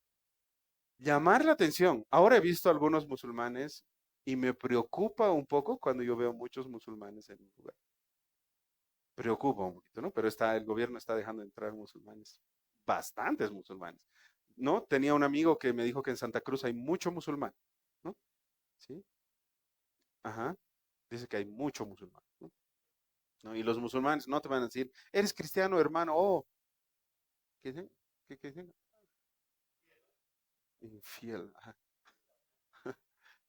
Speaker 1: Llamar la atención. Ahora he visto algunos musulmanes y me preocupa un poco cuando yo veo muchos musulmanes en un lugar. Preocupa un poquito, ¿no? Pero el gobierno está dejando entrar musulmanes, bastantes musulmanes, ¿no? Tenía un amigo que me dijo que en Santa Cruz hay mucho musulmán, ¿no? Sí, ajá. Dice que hay mucho musulmán, ¿no? ¿No? Y los musulmanes no te van a decir, eres cristiano, hermano, oh, ¿qué dicen? ¿Qué dicen? Infiel, ajá.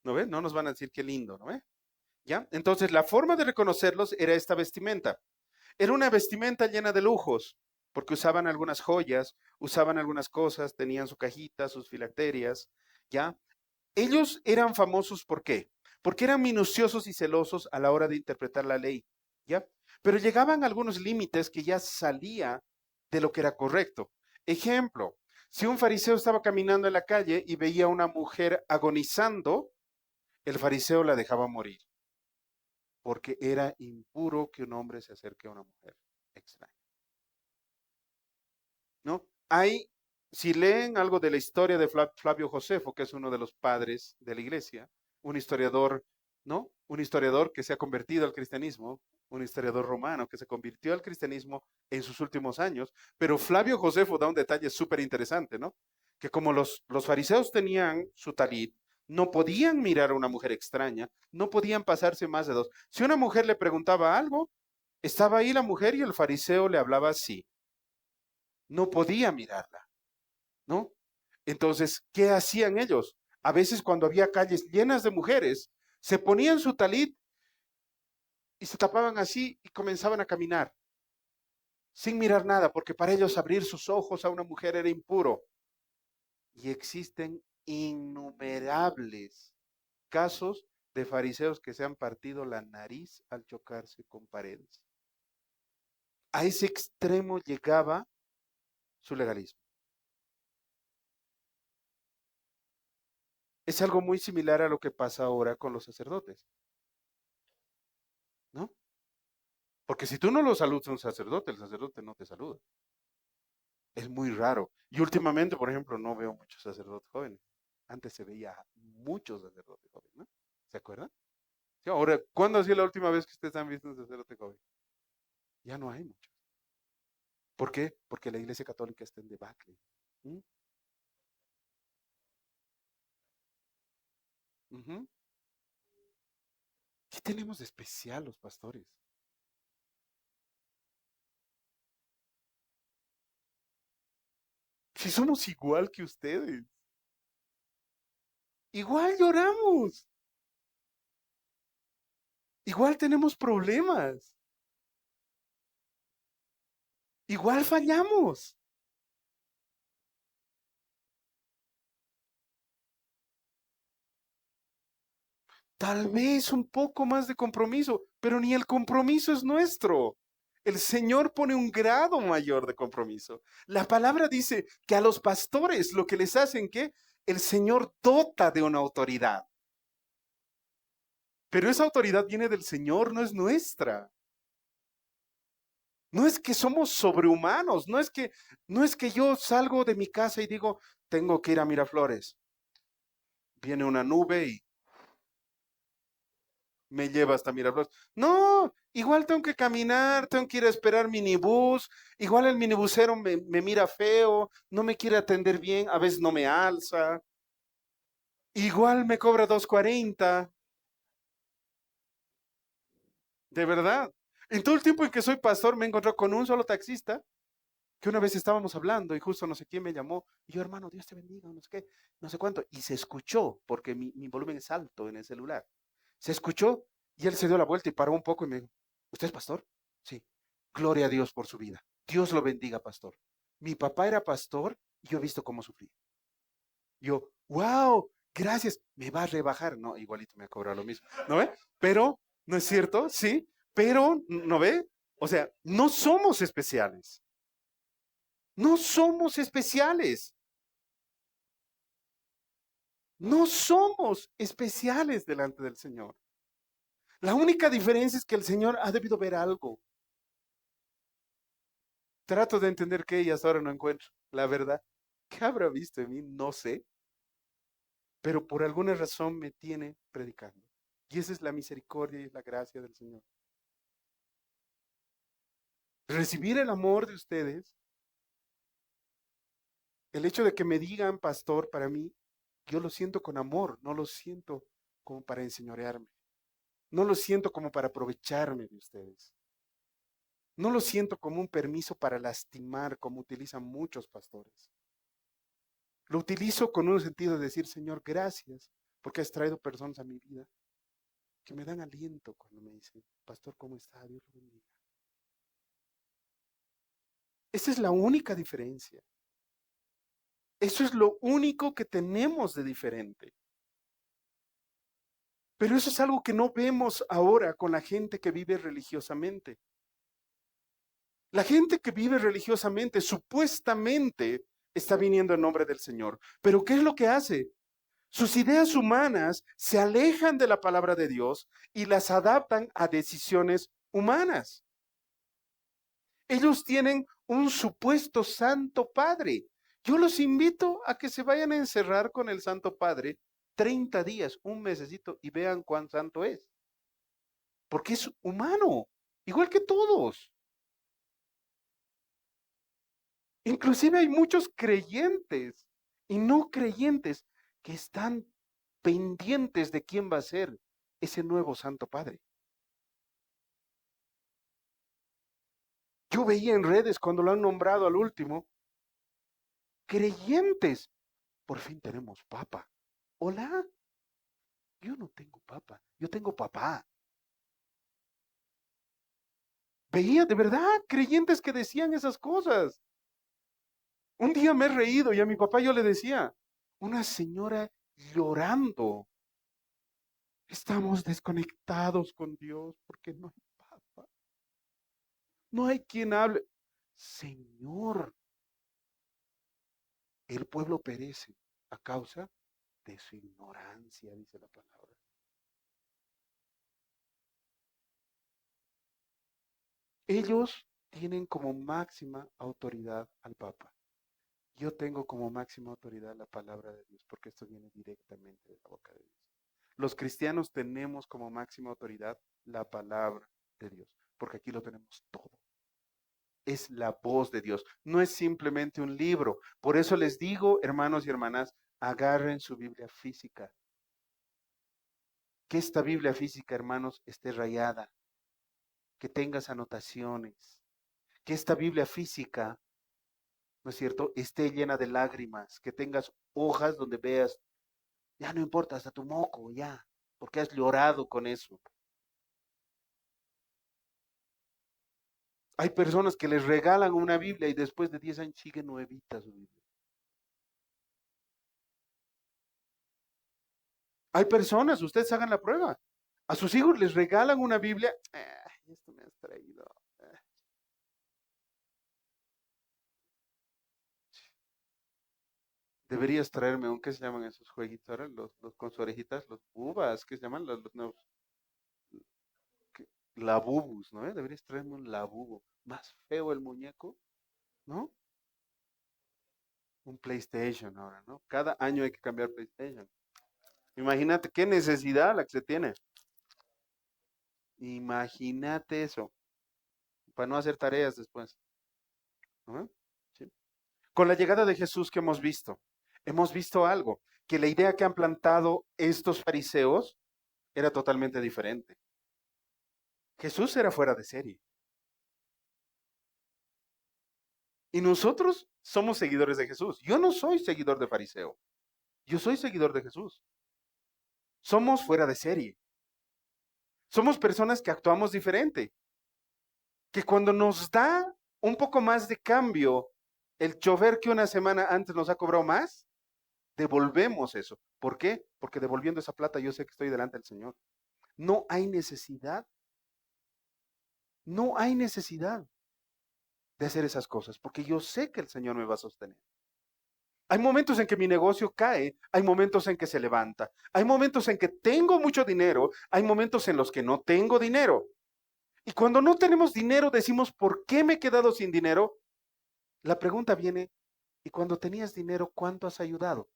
Speaker 1: ¿No ve? No nos van a decir qué lindo, ¿no ve? ¿Ya? Entonces, la forma de reconocerlos era esta vestimenta. Era una vestimenta llena de lujos, porque usaban algunas joyas, usaban algunas cosas, tenían su cajita, sus filacterias, ¿ya? Ellos eran famosos, ¿por qué? Porque eran minuciosos y celosos a la hora de interpretar la ley, ¿ya? Pero llegaban a algunos límites que ya salía de lo que era correcto. Ejemplo, si un fariseo estaba caminando en la calle y veía a una mujer agonizando, el fariseo la dejaba morir, porque era impuro que un hombre se acerque a una mujer extraña. ¿No? Hay, si leen algo de la historia de Flavio Josefo, que es uno de los padres de la iglesia, un historiador, ¿no? Un historiador que se ha convertido al cristianismo, un historiador romano que se convirtió al cristianismo en sus últimos años, pero Flavio Josefo da un detalle súper interesante, ¿no? Que como los fariseos tenían su talit, no podían mirar a una mujer extraña, no podían pasarse más de dos. Si una mujer le preguntaba algo, estaba ahí la mujer y el fariseo le hablaba así, no podía mirarla, ¿no? Entonces, ¿qué hacían ellos? A veces cuando había calles llenas de mujeres, se ponían su talit y se tapaban así y comenzaban a caminar sin mirar nada, porque para ellos abrir sus ojos a una mujer era impuro. Y existen innumerables casos de fariseos que se han partido la nariz al chocarse con paredes. A ese extremo llegaba su legalismo. Es algo muy similar a lo que pasa ahora con los sacerdotes, ¿no? Porque si tú no lo saludas a un sacerdote, el sacerdote no te saluda. Es muy raro. Y últimamente, por ejemplo, no veo muchos sacerdotes jóvenes. Antes se veía muchos sacerdotes jóvenes, ¿no? ¿Se acuerdan? Sí, ahora, ¿cuándo ha sido la última vez que ustedes han visto un sacerdote joven? Ya no hay muchos. ¿Por qué? Porque la Iglesia Católica está en debacle. ¿Mm? Ujú. ¿Qué tenemos de especial los pastores? Si somos igual que ustedes. Igual lloramos. Igual tenemos problemas. Igual fallamos. Tal vez un poco más de compromiso, pero ni el compromiso es nuestro. El Señor pone un grado mayor de compromiso. La palabra dice que a los pastores lo que les hacen que el Señor dota de una autoridad. Pero esa autoridad viene del Señor, no es nuestra. No es que somos sobrehumanos, no es que yo salgo de mi casa y digo, tengo que ir a Miraflores. Viene una nube y me lleva hasta Miraflores. No, igual tengo que caminar, tengo que ir a esperar minibús, igual el minibusero me mira feo, no me quiere atender bien, a veces no me alza, igual me cobra 2.40, de verdad. En todo el tiempo en que soy pastor me he encontrado con un solo taxista que una vez estábamos hablando y justo no sé quién me llamó, y yo, hermano, Dios te bendiga, no sé qué, no sé cuánto, y se escuchó, porque mi volumen es alto en el celular, se escuchó y él se dio la vuelta y paró un poco y me dijo, ¿usted es pastor? Sí, gloria a Dios por su vida, Dios lo bendiga, pastor. Mi papá era pastor y yo he visto cómo sufría. Yo, wow, gracias, me va a rebajar. No, igualito me ha cobrado lo mismo, ¿no ve? Pero, ¿no es cierto? Sí, pero, ¿no ve? O sea, no somos especiales. No somos especiales. No somos especiales delante del Señor. La única diferencia es que el Señor ha debido ver algo. Trato de entender qué y hasta ahora no encuentro. La verdad, ¿qué habrá visto en mí? No sé, pero por alguna razón me tiene predicando. Y esa es la misericordia y la gracia del Señor. Recibir el amor de ustedes, el hecho de que me digan pastor, para mí, yo lo siento con amor, no lo siento como para enseñorearme. No lo siento como para aprovecharme de ustedes. No lo siento como un permiso para lastimar, como utilizan muchos pastores. Lo utilizo con un sentido de decir, Señor, gracias, porque has traído personas a mi vida que me dan aliento cuando me dicen, pastor, ¿cómo está? Dios lo bendiga. Esa es la única diferencia. Eso es lo único que tenemos de diferente. Pero eso es algo que no vemos ahora con la gente que vive religiosamente. La gente que vive religiosamente supuestamente está viniendo en nombre del Señor. Pero ¿qué es lo que hace? Sus ideas humanas se alejan de la palabra de Dios y las adaptan a decisiones humanas. Ellos tienen un supuesto Santo Padre. Yo los invito a que se vayan a encerrar con el Santo Padre 30 días, un mesecito, y vean cuán santo es. Porque es humano, igual que todos. Inclusive hay muchos creyentes y no creyentes que están pendientes de quién va a ser ese nuevo Santo Padre. Yo veía en redes cuando lo han nombrado al último, creyentes, por fin tenemos papa. Hola, yo no tengo papa, yo tengo papá. Veía de verdad creyentes que decían esas cosas. Un día me he reído y a mi papá yo le decía, una señora llorando, estamos desconectados con Dios porque no hay papa, no hay quien hable. Señor, el pueblo perece a causa de su ignorancia, dice la palabra. Ellos tienen como máxima autoridad al Papa. Yo tengo como máxima autoridad la palabra de Dios, porque esto viene directamente de la boca de Dios. Los cristianos tenemos como máxima autoridad la palabra de Dios, porque aquí lo tenemos todo. Es la voz de Dios, no es simplemente un libro. Por eso les digo, hermanos y hermanas, agarren su Biblia física. Que esta Biblia física, hermanos, esté rayada, que tengas anotaciones, que esta Biblia física, ¿no es cierto?, esté llena de lágrimas, que tengas hojas donde veas, ya no importa, hasta tu moco, ya, porque has llorado con eso. Hay personas que les regalan una Biblia y después de 10 años sigue nuevita su Biblia. Hay personas, ustedes hagan la prueba. A sus hijos les regalan una Biblia. Esto me has traído. Deberías traerme un, ¿qué se llaman esos jueguitos ahora? Los con su orejitas, los bubas, ¿qué se llaman? Los nuevos. Labubus, ¿no? Deberías traerme un labubo. Más feo el muñeco, ¿no? Un PlayStation ahora, ¿no? Cada año hay que cambiar PlayStation. Imagínate qué necesidad la que se tiene. Imagínate eso, para no hacer tareas después. ¿No? ¿Sí? Con la llegada de Jesús que hemos visto algo, que la idea que han plantado estos fariseos era totalmente diferente. Jesús era fuera de serie. Y nosotros somos seguidores de Jesús. Yo no soy seguidor de fariseo. Yo soy seguidor de Jesús. Somos fuera de serie. Somos personas que actuamos diferente. Que cuando nos da un poco más de cambio el chofer que una semana antes nos ha cobrado más, devolvemos eso. ¿Por qué? Porque devolviendo esa plata yo sé que estoy delante del Señor. No hay necesidad, no hay necesidad de hacer esas cosas, porque yo sé que el Señor me va a sostener. Hay momentos en que mi negocio cae, hay momentos en que se levanta, hay momentos en que tengo mucho dinero, hay momentos en los que no tengo dinero. Y cuando no tenemos dinero decimos, ¿por qué me he quedado sin dinero? La pregunta viene, ¿y cuando tenías dinero, cuánto has ayudado?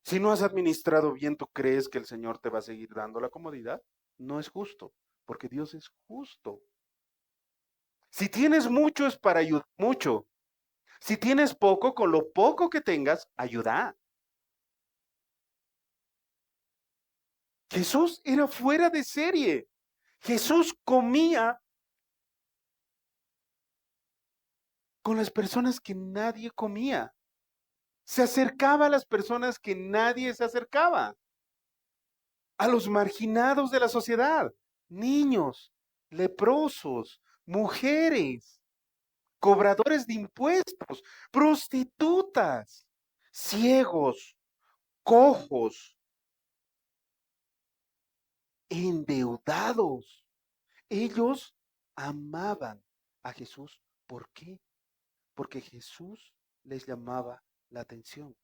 Speaker 1: Si no has administrado bien, ¿tú crees que el Señor te va a seguir dando la comodidad? No es justo, porque Dios es justo. Si tienes mucho es para ayudar mucho. Si tienes poco, con lo poco que tengas, ayuda. Jesús era fuera de serie. Jesús comía con las personas que nadie comía. Se acercaba a las personas que nadie se acercaba. A los marginados de la sociedad. Niños, leprosos, mujeres, cobradores de impuestos, prostitutas, ciegos, cojos, endeudados. Ellos amaban a Jesús. ¿Por qué? Porque Jesús les llamaba la atención.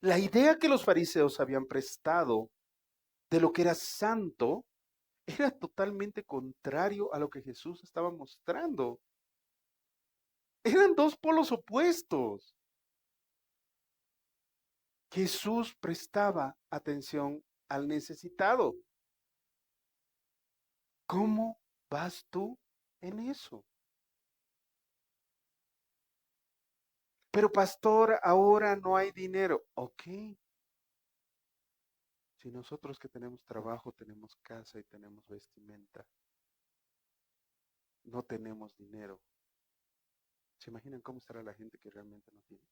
Speaker 1: La idea que los fariseos habían prestado de lo que era santo era totalmente contrario a lo que Jesús estaba mostrando. Eran dos polos opuestos. Jesús prestaba atención al necesitado. ¿Cómo vas tú en eso? Pero pastor, ahora no hay dinero. Ok, si nosotros que tenemos trabajo, tenemos casa y tenemos vestimenta, no tenemos dinero. ¿Se imaginan cómo estará la gente que realmente no tiene?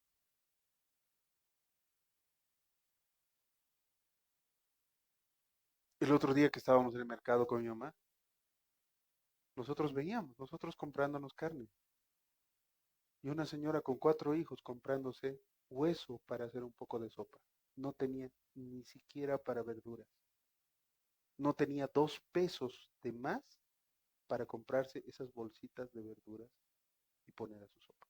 Speaker 1: El otro día que estábamos en el mercado con mi mamá, nosotros veíamos, nosotros comprándonos carne. Y una señora con 4 hijos comprándose hueso para hacer un poco de sopa. No tenía ni siquiera para verduras. No tenía 2 pesos de más para comprarse esas bolsitas de verduras y poner a su sopa.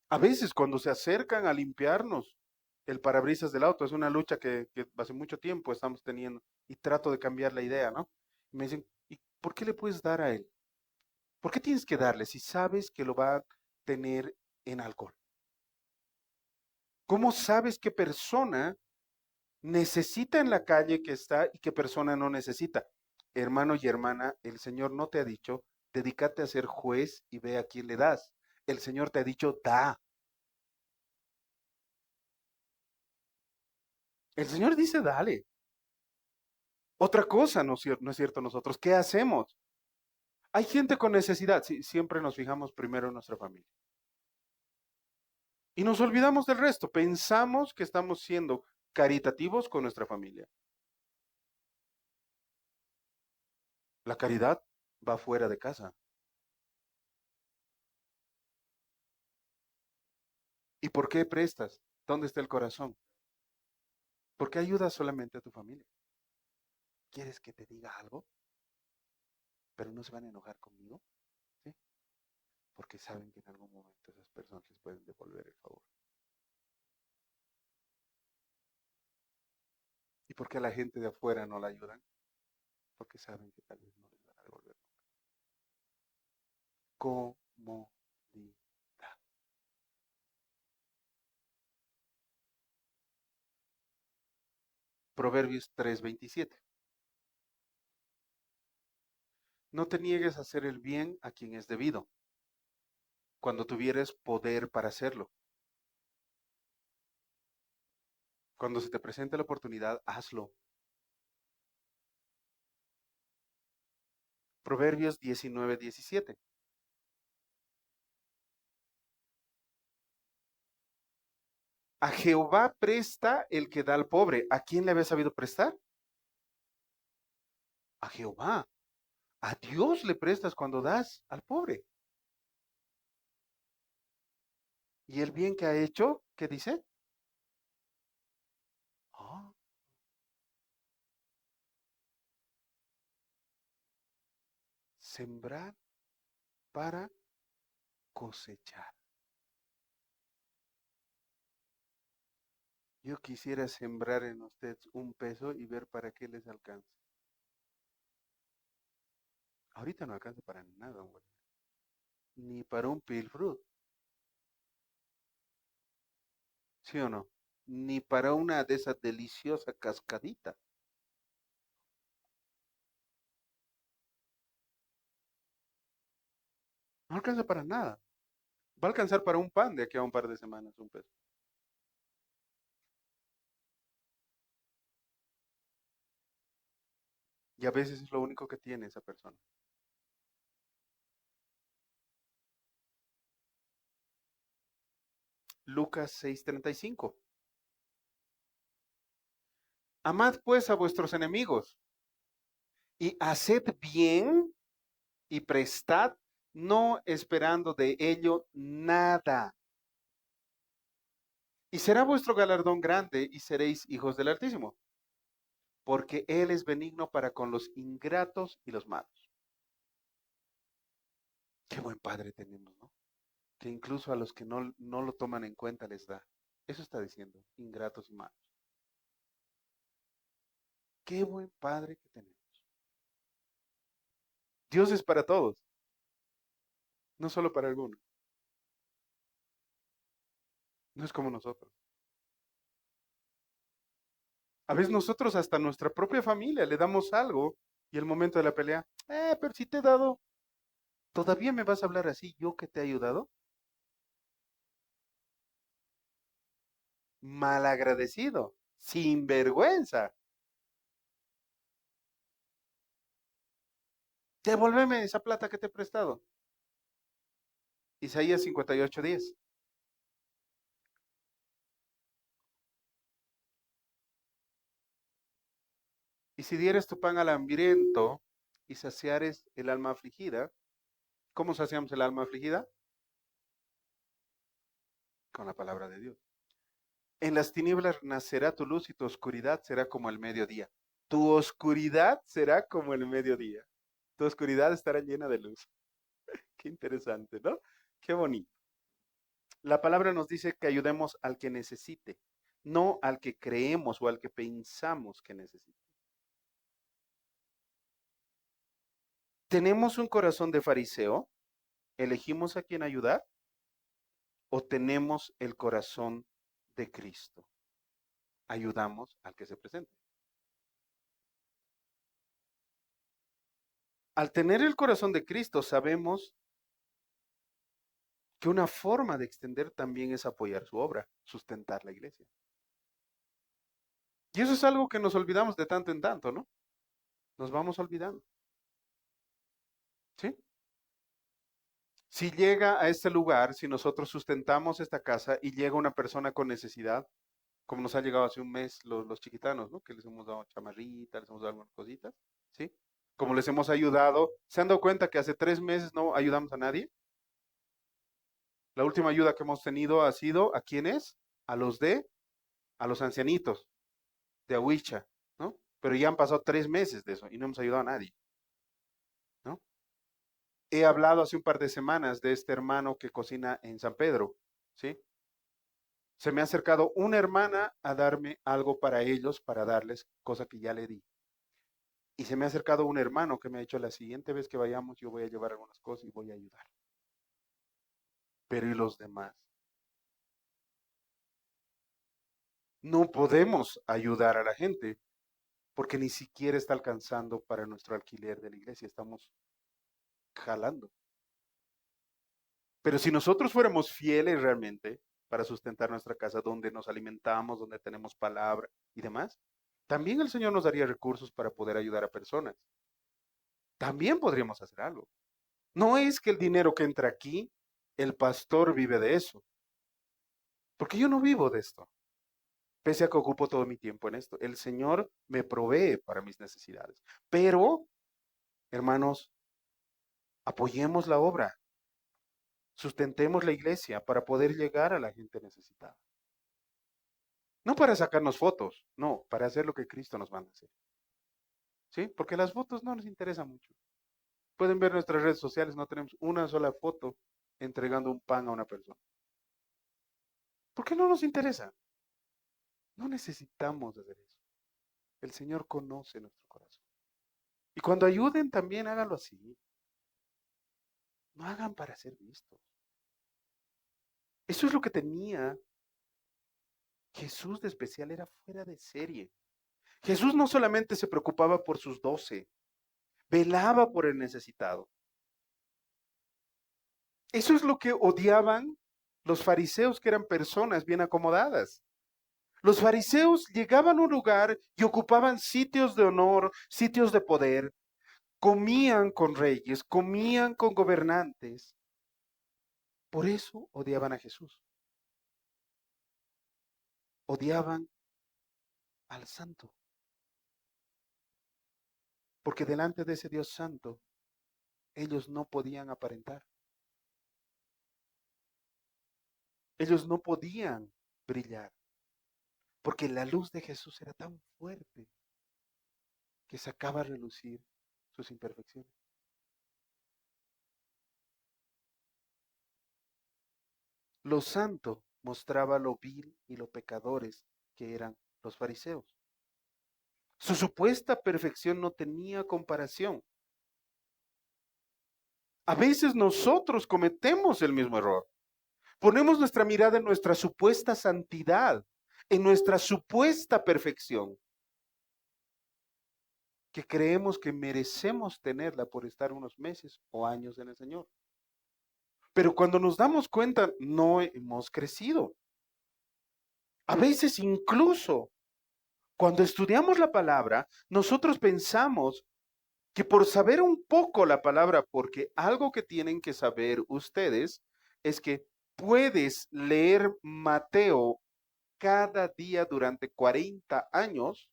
Speaker 1: A veces cuando se acercan a limpiarnos el parabrisas del auto, es una lucha que hace mucho tiempo estamos teniendo y trato de cambiar la idea, ¿no? Y me dicen, ¿y por qué le puedes dar a él? ¿Por qué tienes que darle si sabes que lo va a tener en alcohol? ¿Cómo sabes qué persona necesita en la calle que está y qué persona no necesita? Hermano y hermana, el Señor no te ha dicho, dedícate a ser juez y ve a quién le das. El Señor te ha dicho, da. El Señor dice, dale. Otra cosa, no es cierto nosotros, ¿qué hacemos? Hay gente con necesidad, sí, siempre nos fijamos primero en nuestra familia. Y nos olvidamos del resto, pensamos que estamos siendo caritativos con nuestra familia. La caridad va fuera de casa. ¿Y por qué prestas? ¿Dónde está el corazón? ¿Por qué ayudas solamente a tu familia? ¿Quieres que te diga algo? Pero no se van a enojar conmigo, ¿sí? Porque saben que en algún momento esas personas les pueden devolver el favor. ¿Y por qué a la gente de afuera no la ayudan? Porque saben que tal vez no les van a devolver. Comodidad. Proverbios 3:27. No te niegues a hacer el bien a quien es debido, cuando tuvieres poder para hacerlo. Cuando se te presente la oportunidad, hazlo. Proverbios 19:17. A Jehová presta el que da al pobre. ¿A quién le había sabido prestar? A Jehová. A Dios le prestas cuando das al pobre. ¿Y el bien que ha hecho? ¿Qué dice? Ah, sembrar para cosechar. Yo quisiera sembrar en usted un peso y ver para qué les alcanza. Ahorita no alcanza para nada, hombre. Ni para un pilfrut, ¿sí o no? Ni para una de esas deliciosas cascaditas. No alcanza para nada. Va a alcanzar para un pan de aquí a un par de semanas, un peso. Y a veces es lo único que tiene esa persona. Lucas 6:35. Amad pues a vuestros enemigos y haced bien y prestad, no esperando de ello nada. Y será vuestro galardón grande y seréis hijos del Altísimo, porque Él es benigno para con los ingratos y los malos. Qué buen padre tenemos, ¿no? Que incluso a los que no lo toman en cuenta les da. Eso está diciendo, ingratos y malos. Qué buen padre que tenemos. Dios es para todos, no solo para algunos. No es como nosotros. A veces nosotros hasta a nuestra propia familia le damos algo y el momento de la pelea, pero si te he dado, ¿todavía me vas a hablar así? ¿Yo que te he ayudado? Malagradecido, sin vergüenza. Devuélveme esa plata que te he prestado. Isaías 58:10. Y si dieres tu pan al hambriento y saciares el alma afligida, ¿cómo saciamos el alma afligida? Con la palabra de Dios. En las tinieblas nacerá tu luz y tu oscuridad será como el mediodía. Tu oscuridad será como el mediodía. Tu oscuridad estará llena de luz. Qué interesante, ¿no? Qué bonito. La palabra nos dice que ayudemos al que necesite, no al que creemos o al que pensamos que necesita. ¿Tenemos un corazón de fariseo? ¿Elegimos a quién ayudar? ¿O tenemos el corazón de Cristo? Ayudamos al que se presente. Al tener el corazón de Cristo, sabemos que una forma de extender también es apoyar su obra, sustentar la iglesia. Y eso es algo que nos olvidamos de tanto en tanto, ¿no? Nos vamos olvidando, ¿sí? Si llega a este lugar, si nosotros sustentamos esta casa y llega una persona con necesidad, como nos ha llegado hace un mes los chiquitanos, ¿no? Que les hemos dado chamarritas, les hemos dado algunas cositas, ¿sí? Como les hemos ayudado, ¿se han dado cuenta que hace 3 meses no ayudamos a nadie? La última ayuda que hemos tenido ha sido, ¿a quiénes? A a los ancianitos de Ahuicha, ¿no? Pero ya han pasado 3 meses de eso y no hemos ayudado a nadie, ¿no? He hablado hace un par de semanas de este hermano que cocina en San Pedro, ¿sí? Se me ha acercado una hermana a darme algo para ellos, para darles, cosa que ya le di. Y se me ha acercado un hermano que me ha dicho, la siguiente vez que vayamos yo voy a llevar algunas cosas y voy a ayudar. Pero ¿y los demás? No podemos ayudar a la gente porque ni siquiera está alcanzando para nuestro alquiler de la iglesia, estamos jalando. Pero si nosotros fuéramos fieles realmente para sustentar nuestra casa, donde nos alimentamos, donde tenemos palabra y demás, también el Señor nos daría recursos para poder ayudar a personas. También podríamos hacer algo. No es que el dinero que entra aquí, el pastor vive de eso, porque yo no vivo de esto, pese a que ocupo todo mi tiempo en esto. El Señor me provee para mis necesidades, pero Hermanos, apoyemos la obra, sustentemos la iglesia para poder llegar a la gente necesitada. No para sacarnos fotos, no, para hacer lo que Cristo nos manda a hacer. ¿Sí? Porque las fotos no nos interesan mucho. Pueden ver nuestras redes sociales, no tenemos una sola foto entregando un pan a una persona. ¿Por qué no nos interesa? No necesitamos hacer eso. El Señor conoce nuestro corazón. Y cuando ayuden también háganlo así. No hagan para ser vistos. Eso es lo que tenía Jesús de especial, era fuera de serie. Jesús no solamente se preocupaba por sus 12, velaba por el necesitado. Eso es lo que odiaban los fariseos, que eran personas bien acomodadas. Los fariseos llegaban a un lugar y ocupaban sitios de honor, sitios de poder, comían con reyes, comían con gobernantes. Por eso odiaban a Jesús. Odiaban al santo. Porque delante de ese Dios santo, ellos no podían aparentar. Ellos no podían brillar. Porque la luz de Jesús era tan fuerte que sacaba a relucir sus imperfecciones. Lo santo mostraba lo vil y lo pecadores que eran los fariseos. Su supuesta perfección no tenía comparación. A veces nosotros cometemos el mismo error. Ponemos nuestra mirada en nuestra supuesta santidad, en nuestra supuesta perfección, que creemos que merecemos tenerla por estar unos meses o años en el Señor. Pero cuando nos damos cuenta, no hemos crecido. A veces incluso cuando estudiamos la palabra, nosotros pensamos que por saber un poco la palabra, porque algo que tienen que saber ustedes es que puedes leer Mateo cada día durante 40 años,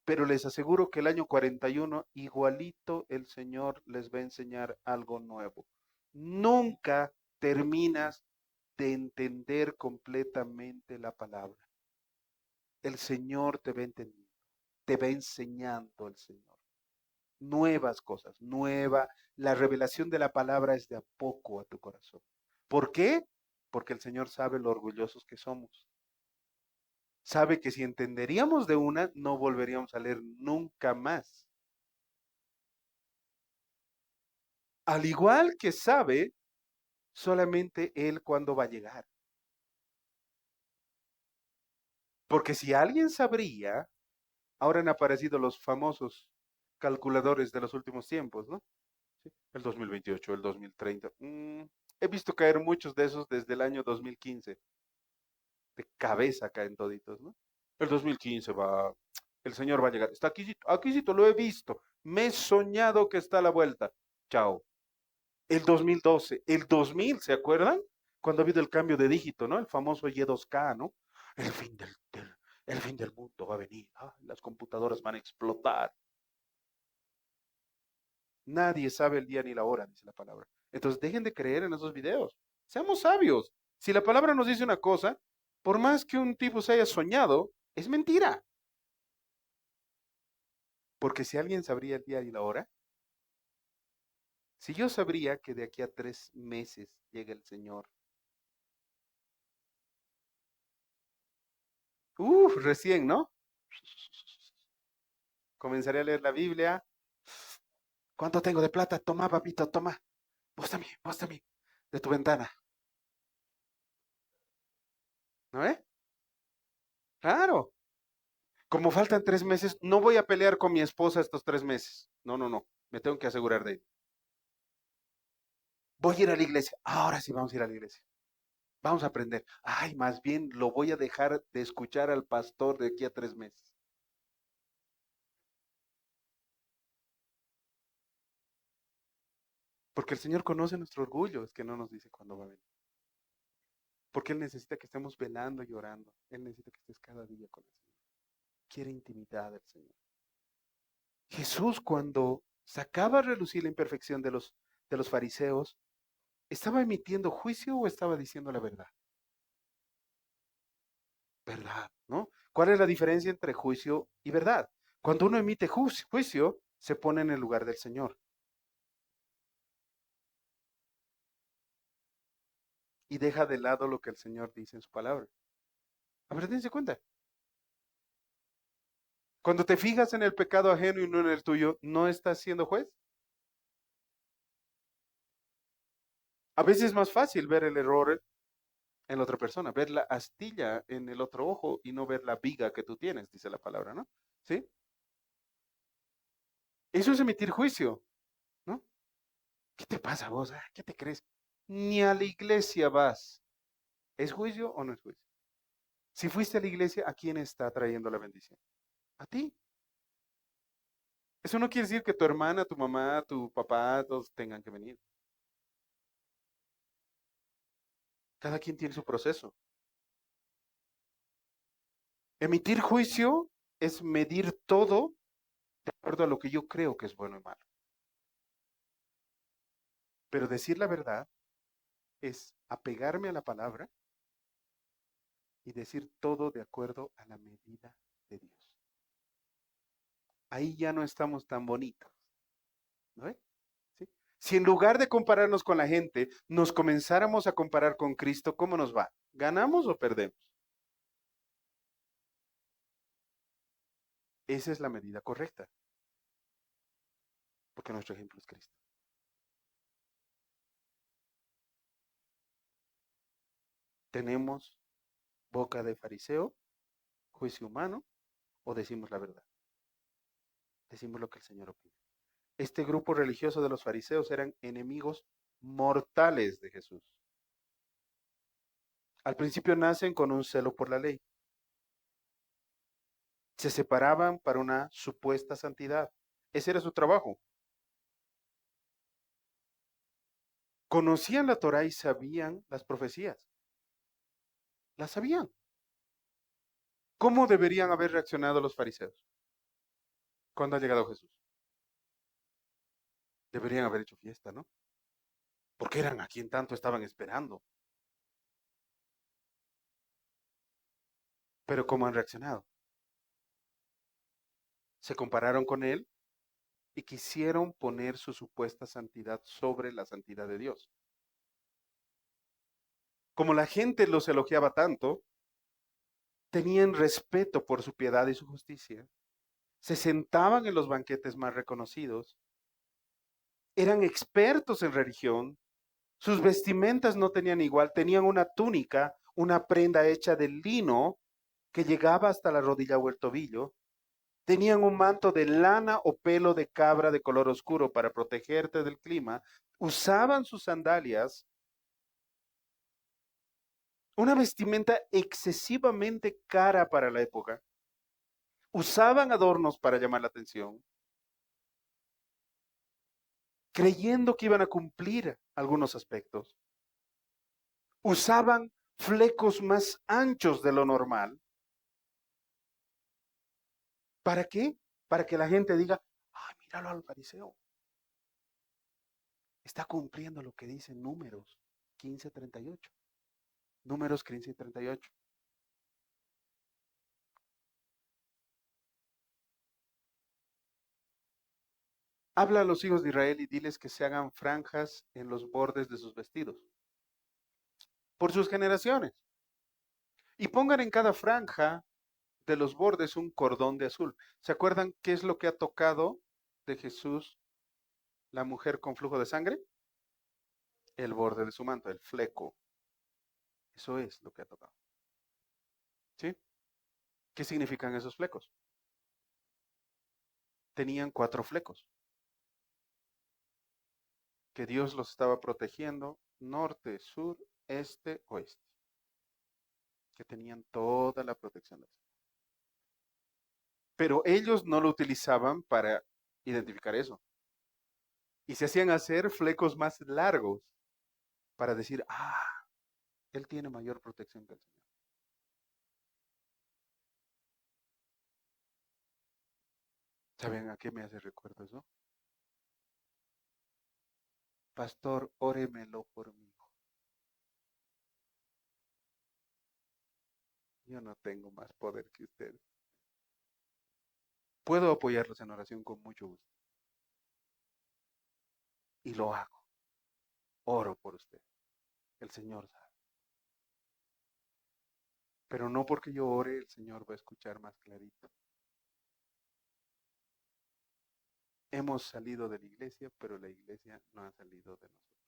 Speaker 1: pero les aseguro que el año 41 igualito el Señor les va a enseñar algo nuevo. Nunca terminas de entender completamente la palabra. El Señor te va entendiendo, te va enseñando el Señor. Nuevas cosas, la revelación de la palabra es de a poco a tu corazón. ¿Por qué? Porque el Señor sabe lo orgullosos que somos. Sabe que si entenderíamos de una, no volveríamos a leer nunca más. Al igual que sabe solamente Él cuándo va a llegar. Porque si alguien sabría, ahora han aparecido los famosos calculadores de los últimos tiempos, ¿no? Sí, el 2028, el 2030. He visto caer muchos de esos desde el año 2015. De cabeza caen toditos, ¿no? El 2015 va, el Señor va a llegar. Está aquí sí, lo he visto. Me he soñado que está a la vuelta. Chao. El 2012, el 2000, ¿se acuerdan? Cuando ha habido el cambio de dígito, ¿no? El famoso Y2K, ¿no? El fin el fin del mundo va a venir. Las computadoras van a explotar. Nadie sabe el día ni la hora, dice la palabra. Entonces dejen de creer en esos videos. Seamos sabios. Si la palabra nos dice una cosa, por más que un tipo se haya soñado, es mentira. Porque si alguien sabría el día y la hora, si yo sabría que de aquí a 3 meses llega el Señor, recién, ¿no? Comenzaré a leer la Biblia. ¿Cuánto tengo de plata? Toma, papito, toma. Vos también, de tu ventana. ¿No ve? Claro. Como faltan 3 meses, no voy a pelear con mi esposa estos 3 meses. No, no, no. Me tengo que asegurar de ello. Voy a ir a la iglesia. Ahora sí vamos a ir a la iglesia. Vamos a aprender. Ay, más bien lo voy a dejar de escuchar al pastor de aquí a 3 meses. Porque el Señor conoce nuestro orgullo, es que no nos dice cuándo va a venir. Porque Él necesita que estemos velando y orando. Él necesita que estés cada día con el Señor. Quiere intimidad del Señor. Jesús, cuando sacaba a relucir la imperfección de los fariseos, ¿estaba emitiendo juicio o estaba diciendo la verdad? Verdad, ¿no? ¿Cuál es la diferencia entre juicio y verdad? Cuando uno emite juicio, se pone en el lugar del Señor y deja de lado lo que el Señor dice en su palabra. A ver, dense cuenta. Cuando te fijas en el pecado ajeno y no en el tuyo, ¿no estás siendo juez? A veces es más fácil ver el error en la otra persona, ver la astilla en el otro ojo y no ver la viga que tú tienes, dice la palabra, ¿no? ¿Sí? Eso es emitir juicio, ¿no? ¿Qué te pasa vos? ¿Qué te crees? Ni a la iglesia vas. ¿Es juicio o no es juicio? Si fuiste a la iglesia, ¿a quién está trayendo la bendición? A ti. Eso no quiere decir que tu hermana, tu mamá, tu papá, todos tengan que venir. Cada quien tiene su proceso. Emitir juicio es medir todo de acuerdo a lo que yo creo que es bueno y malo. Pero decir la verdad es apegarme a la palabra y decir todo de acuerdo a la medida de Dios. Ahí ya no estamos tan bonitos, ¿no? ¿Sí? Si en lugar de compararnos con la gente, nos comenzáramos a comparar con Cristo, ¿cómo nos va? ¿Ganamos o perdemos? Esa es la medida correcta, porque nuestro ejemplo es Cristo. ¿Tenemos boca de fariseo, juicio humano, o decimos la verdad? Decimos lo que el Señor opina. Este grupo religioso de los fariseos eran enemigos mortales de Jesús. Al principio nacen con un celo por la ley. Se separaban para una supuesta santidad. Ese era su trabajo. Conocían la Torá y sabían las profecías. Las sabían. ¿Cómo deberían haber reaccionado los fariseos cuando ha llegado Jesús? Deberían haber hecho fiesta, ¿no? Porque eran a quien tanto estaban esperando. Pero ¿cómo han reaccionado? Se compararon con él y quisieron poner su supuesta santidad sobre la santidad de Dios. Como la gente los elogiaba tanto, tenían respeto por su piedad y su justicia, se sentaban en los banquetes más reconocidos, eran expertos en religión, sus vestimentas no tenían igual, tenían una túnica, una prenda hecha de lino que llegaba hasta la rodilla o el tobillo, tenían un manto de lana o pelo de cabra de color oscuro para protegerte del clima, usaban sus sandalias, una vestimenta excesivamente cara para la época, usaban adornos para llamar la atención, creyendo que iban a cumplir algunos aspectos, usaban flecos más anchos de lo normal. ¿Para qué? Para que la gente diga, ay, míralo al fariseo. Está cumpliendo lo que dice Números 15:38. Números 15:38. Habla a los hijos de Israel y diles que se hagan franjas en los bordes de sus vestidos, por sus generaciones. Y pongan en cada franja de los bordes un cordón de azul. ¿Se acuerdan qué es lo que ha tocado de Jesús la mujer con flujo de sangre? El borde de su manto, el fleco. Eso es lo que ha tocado. ¿Sí? ¿Qué significan esos flecos? Tenían 4 flecos, que Dios los estaba protegiendo, norte, sur, este, oeste, que tenían toda la protección del Señor. Pero ellos no lo utilizaban para identificar eso. Y se hacían hacer flecos más largos para decir, él tiene mayor protección que el Señor. ¿Saben a qué me hace recuerdo eso? Pastor, óremelo por mí. Yo no tengo más poder que ustedes. Puedo apoyarlos en oración con mucho gusto. Y lo hago. Oro por usted. El Señor sabe. Pero no porque yo ore, el Señor va a escuchar más clarito. Hemos salido de la iglesia, pero la iglesia no ha salido de nosotros.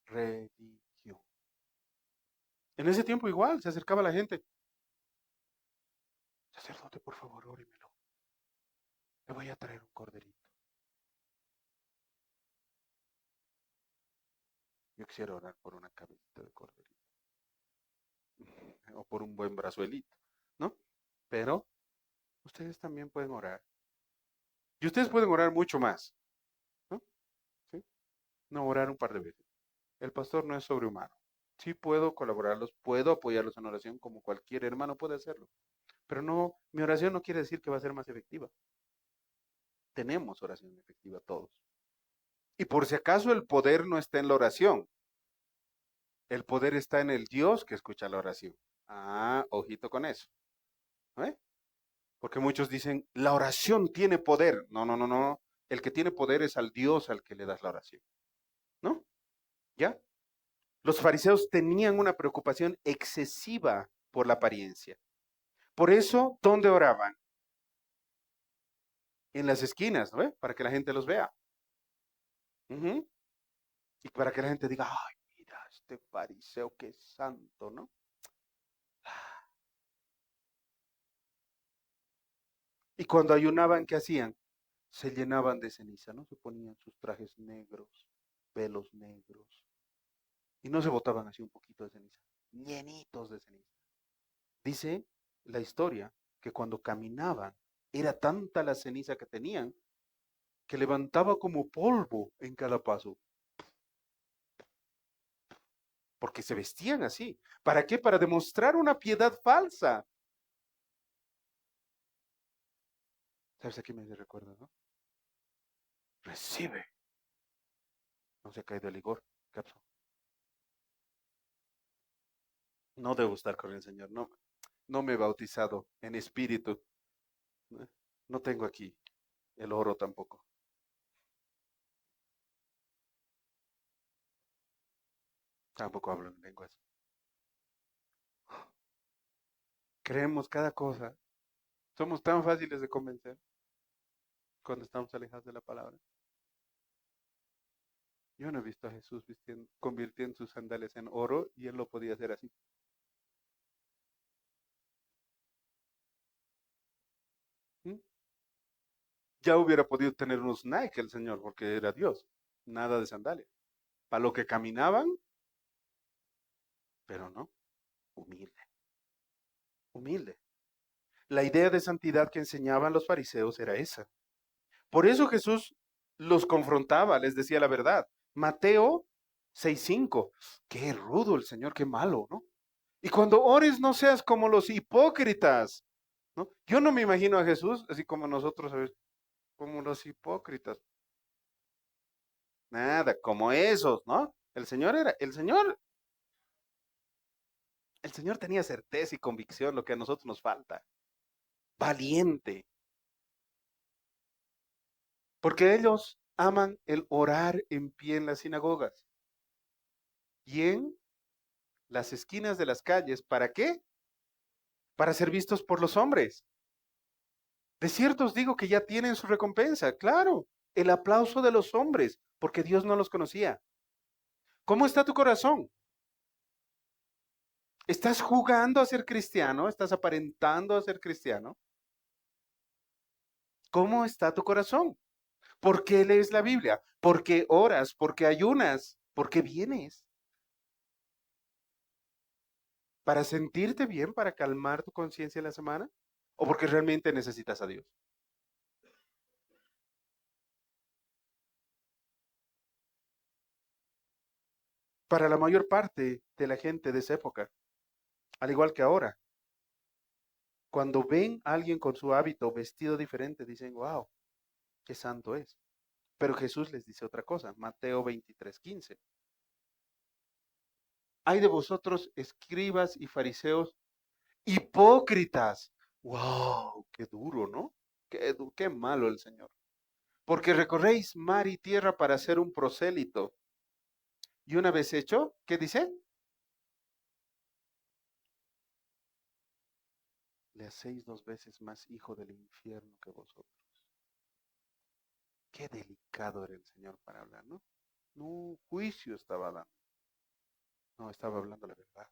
Speaker 1: Religión. En ese tiempo igual, se acercaba la gente. Sacerdote, por favor, órimelo. Le voy a traer un corderito. Yo quisiera orar por una cabecita de corderito. O por un buen brazuelito, ¿no? Pero ustedes también pueden orar. Y ustedes pueden orar mucho más, ¿no? ¿Sí? No, orar un par de veces. El pastor no es sobrehumano. Sí puedo colaborarlos, puedo apoyarlos en oración como cualquier hermano puede hacerlo. Pero no, mi oración no quiere decir que va a ser más efectiva. Tenemos oración efectiva todos. Y por si acaso el poder no está en la oración, el poder está en el Dios que escucha la oración. Ah, ojito con eso. ¿Eh? Porque muchos dicen, la oración tiene poder. No, no, no, no. El que tiene poder es al Dios al que le das la oración. ¿No? ¿Ya? Los fariseos tenían una preocupación excesiva por la apariencia. Por eso, ¿dónde oraban? En las esquinas, ¿no? Para que la gente los vea. Ujú. Y para que la gente diga, ay, mira, este fariseo que es santo, ¿no? Y cuando ayunaban, ¿qué hacían? Se llenaban de ceniza, ¿no? Se ponían sus trajes negros, pelos negros, y no se botaban así un poquito de ceniza, llenitos de ceniza. Dice la historia que cuando caminaban, era tanta la ceniza que tenían que levantaba como polvo en cada paso, porque se vestían así. ¿Para qué? Para demostrar una piedad falsa. ¿Sabes a qué me recuerda, no? Recibe. No se cae de ligor. ¿Qué pasó? No debo estar con el Señor. No, no me he bautizado en espíritu. No, no tengo aquí el oro tampoco. Tampoco hablo en lenguas. Creemos cada cosa. Somos tan fáciles de convencer cuando estamos alejados de la palabra. Yo no he visto a Jesús convirtiendo sus sandalias en oro y él lo podía hacer así. ¿Mm? Ya hubiera podido tener unos Nike el Señor porque era Dios. Nada de sandalias. Para lo que caminaban, pero no, humilde, humilde. La idea de santidad que enseñaban los fariseos era esa. Por eso Jesús los confrontaba, les decía la verdad. Mateo 6:5. Qué rudo el Señor, qué malo, ¿no? Y cuando ores no seas como los hipócritas, ¿no? Yo no me imagino a Jesús así como nosotros, ¿sabes? Como los hipócritas. Nada, como esos, ¿no? El Señor tenía certeza y convicción, lo que a nosotros nos falta. Valiente, porque ellos aman el orar en pie en las sinagogas y en las esquinas de las calles. ¿Para qué? Para ser vistos por los hombres. De cierto os digo que ya tienen su recompensa, claro, el aplauso de los hombres, porque Dios no los conocía. ¿Cómo está tu corazón? ¿Estás jugando a ser cristiano? ¿Estás aparentando a ser cristiano? ¿Cómo está tu corazón? ¿Por qué lees la Biblia? ¿Por qué oras? ¿Por qué ayunas? ¿Por qué vienes? ¿Para sentirte bien? ¿Para calmar tu conciencia en la semana? ¿O porque realmente necesitas a Dios? Para la mayor parte de la gente de esa época, al igual que ahora, Cuando ven a alguien con su hábito vestido diferente, dicen, wow, qué santo es. Pero Jesús les dice otra cosa, Mateo 23:15. Hay de vosotros, escribas y fariseos, hipócritas. Wow, qué duro, ¿no? Qué malo el Señor. Porque recorréis mar y tierra para ser un prosélito. Y una vez hecho, ¿qué dice? Le hacéis 2 veces más hijo del infierno que vosotros. Qué delicado era el Señor para hablar, ¿no? No, juicio estaba dando. No, estaba hablando la verdad.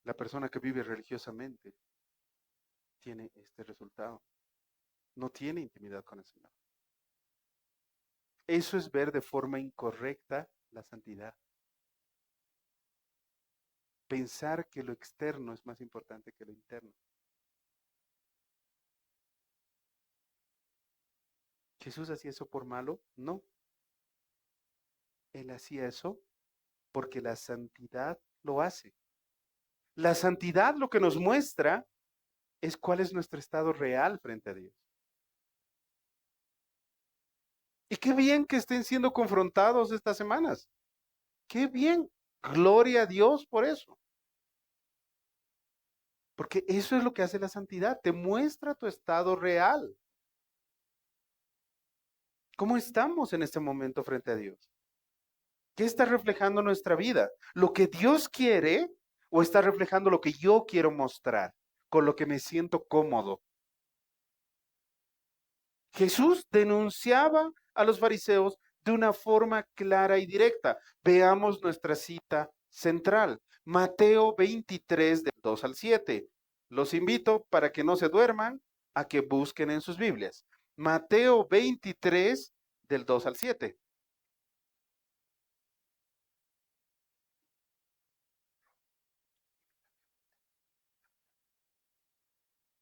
Speaker 1: La persona que vive religiosamente tiene este resultado. No tiene intimidad con el Señor. Eso es ver de forma incorrecta la santidad. Pensar que lo externo es más importante que lo interno. ¿Jesús hacía eso por malo? No. Él hacía eso porque la santidad lo hace. La santidad lo que nos muestra es cuál es nuestro estado real frente a Dios. Y qué bien que estén siendo confrontados estas semanas. Qué bien. Gloria a Dios por eso. Porque eso es lo que hace la santidad. Te muestra tu estado real. ¿Cómo estamos en este momento frente a Dios? ¿Qué está reflejando nuestra vida? ¿Lo que Dios quiere o está reflejando lo que yo quiero mostrar, con lo que me siento cómodo? Jesús denunciaba a los fariseos de una forma clara y directa. Veamos nuestra cita central, Mateo 23, del 2 al 7. Los invito para que no se duerman a que busquen en sus Biblias. Mateo 23, del 2 al 7.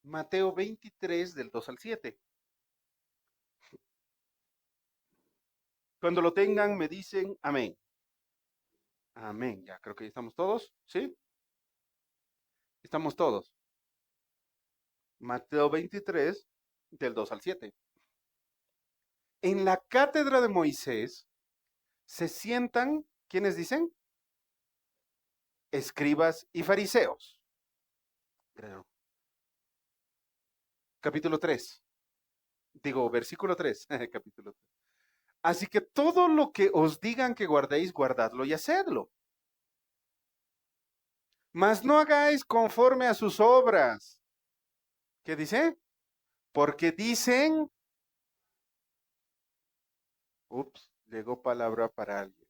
Speaker 1: Mateo 23, del 2 al 7. Cuando lo tengan, me dicen amén. Amén. Ya creo que ya estamos todos. ¿Sí? Estamos todos. Mateo 23, del 2 al 7. En la cátedra de Moisés se sientan, ¿quiénes dicen? Escribas y fariseos. Creo. Capítulo 3. Digo, versículo 3. Capítulo 3. Así que todo lo que os digan que guardéis, guardadlo y hacedlo. Mas no hagáis conforme a sus obras. ¿Qué dice? Porque dicen, ups, llegó palabra para alguien.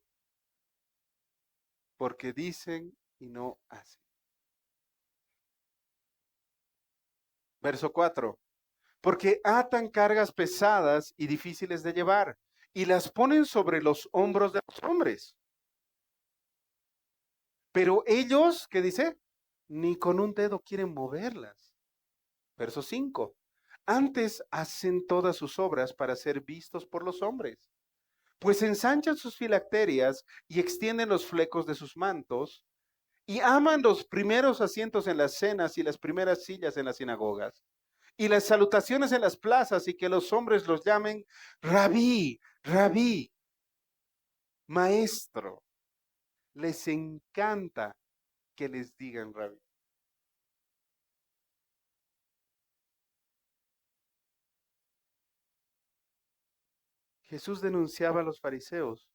Speaker 1: Porque dicen y no hacen. Verso 4. Porque atan cargas pesadas y difíciles de llevar y las ponen sobre los hombros de los hombres. Pero ellos, ¿qué dice? Ni con un dedo quieren moverlas. Verso 5. Antes hacen todas sus obras para ser vistos por los hombres, pues ensanchan sus filacterias y extienden los flecos de sus mantos y aman los primeros asientos en las cenas y las primeras sillas en las sinagogas y las salutaciones en las plazas y que los hombres los llamen rabí, rabí, maestro. Les encanta que les digan rabí. Jesús denunciaba a los fariseos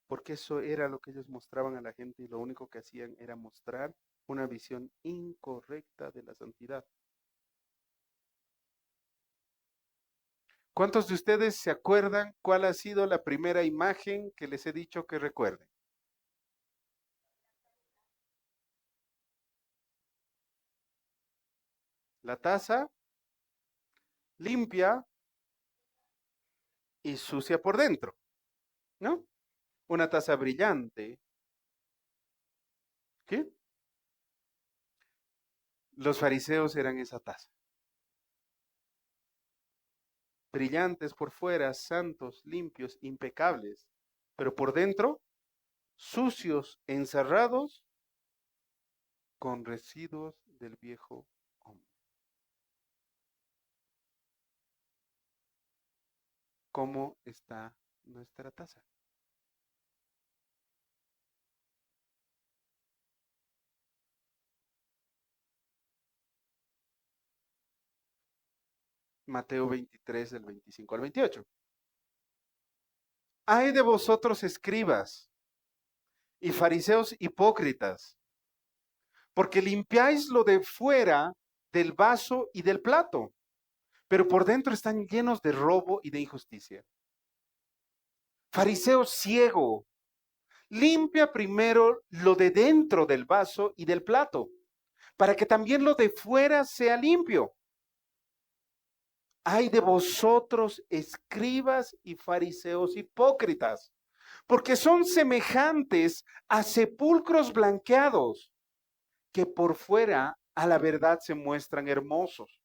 Speaker 1: porque eso era lo que ellos mostraban a la gente y lo único que hacían era mostrar una visión incorrecta de la santidad. ¿Cuántos de ustedes se acuerdan cuál ha sido la primera imagen que les he dicho que recuerden? La taza limpia y sucia por dentro, ¿no? Una taza brillante. ¿Qué? Los fariseos eran esa taza. Brillantes por fuera, santos, limpios, impecables, pero por dentro, sucios, encerrados con residuos del viejo hombre. ¿Cómo está nuestra taza? Mateo 23, del 25 al 28. Ay de vosotros escribas y fariseos hipócritas, porque limpiáis lo de fuera del vaso y del plato, pero por dentro están llenos de robo y de injusticia. Fariseo ciego, limpia primero lo de dentro del vaso y del plato, para que también lo de fuera sea limpio. Ay de vosotros, escribas y fariseos hipócritas, porque son semejantes a sepulcros blanqueados, que por fuera a la verdad se muestran hermosos,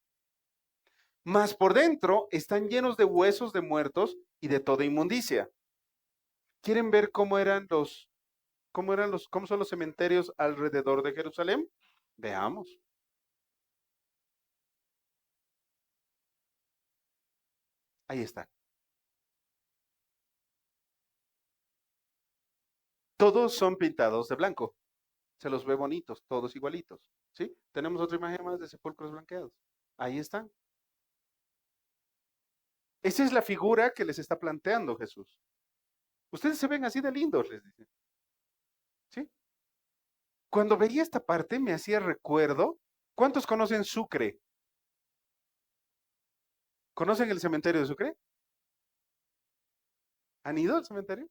Speaker 1: mas por dentro están llenos de huesos de muertos y de toda inmundicia. ¿Quieren ver cómo son los cementerios alrededor de Jerusalén? Veamos. Ahí está. Todos son pintados de blanco. Se los ve bonitos, todos igualitos. ¿Sí? Tenemos otra imagen más de sepulcros blanqueados. Ahí están. Esa es la figura que les está planteando Jesús. Ustedes se ven así de lindos, les dice. ¿Sí? Cuando veía esta parte me hacía recuerdo. ¿Cuántos conocen Sucre? ¿Conocen el cementerio de Sucre? ¿Han ido al cementerio?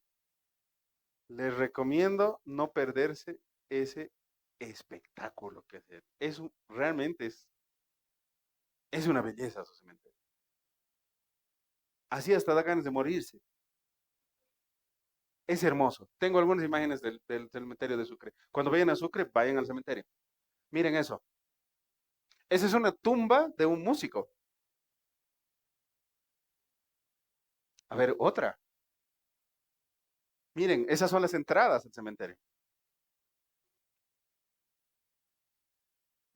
Speaker 1: Les recomiendo no perderse ese espectáculo que hacer. Realmente es una belleza su cementerio. Así hasta da ganas de morirse. Es hermoso. Tengo algunas imágenes del cementerio de Sucre. Cuando vayan a Sucre, vayan al cementerio. Miren eso. Esa es una tumba de un músico. A ver, otra. Miren, esas son las entradas al cementerio.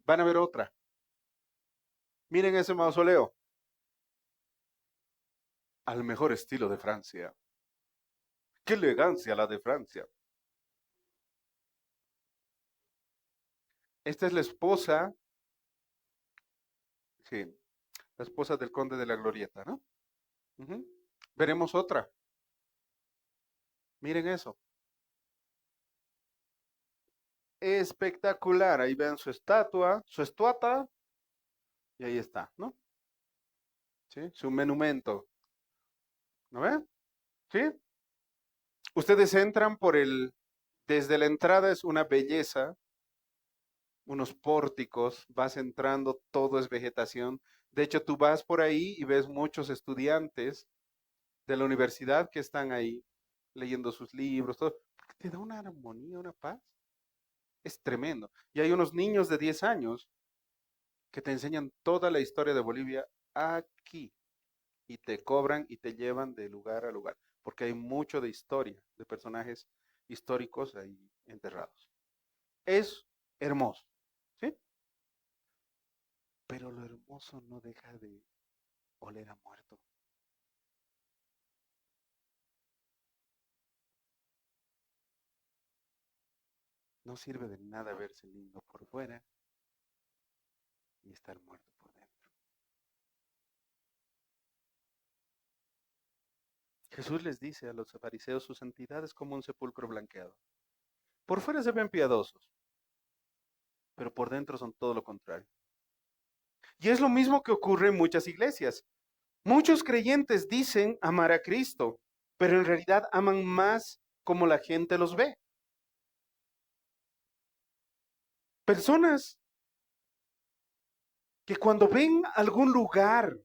Speaker 1: Van a ver otra. Miren ese mausoleo. Al mejor estilo de Francia. ¡Qué elegancia la de Francia! Esta es la esposa, sí, la esposa del conde de la Glorieta, ¿no? Ujú. Veremos otra. Miren eso. Espectacular. Ahí ven su estatua, su estuata, y ahí está, ¿no? ¿Sí? Su monumento. ¿No ven? ¿Sí? Ustedes entran desde la entrada es una belleza, unos pórticos, vas entrando, todo es vegetación. De hecho, tú vas por ahí y ves muchos estudiantes de la universidad que están ahí leyendo sus libros, todo. Te da una armonía, una paz. Es tremendo. Y hay unos niños de 10 años que te enseñan toda la historia de Bolivia aquí y te cobran y te llevan de lugar a lugar, porque hay mucho de historia, de personajes históricos ahí enterrados. Es hermoso, ¿sí? Pero lo hermoso no deja de oler a muerto. No sirve de nada verse lindo por fuera y estar muerto por dentro. Jesús les dice a los fariseos, su santidad es como un sepulcro blanqueado. Por fuera se ven piadosos, pero por dentro son todo lo contrario. Y es lo mismo que ocurre en muchas iglesias. Muchos creyentes dicen amar a Cristo, pero en realidad aman más como la gente los ve. Personas que cuando ven algún lugar,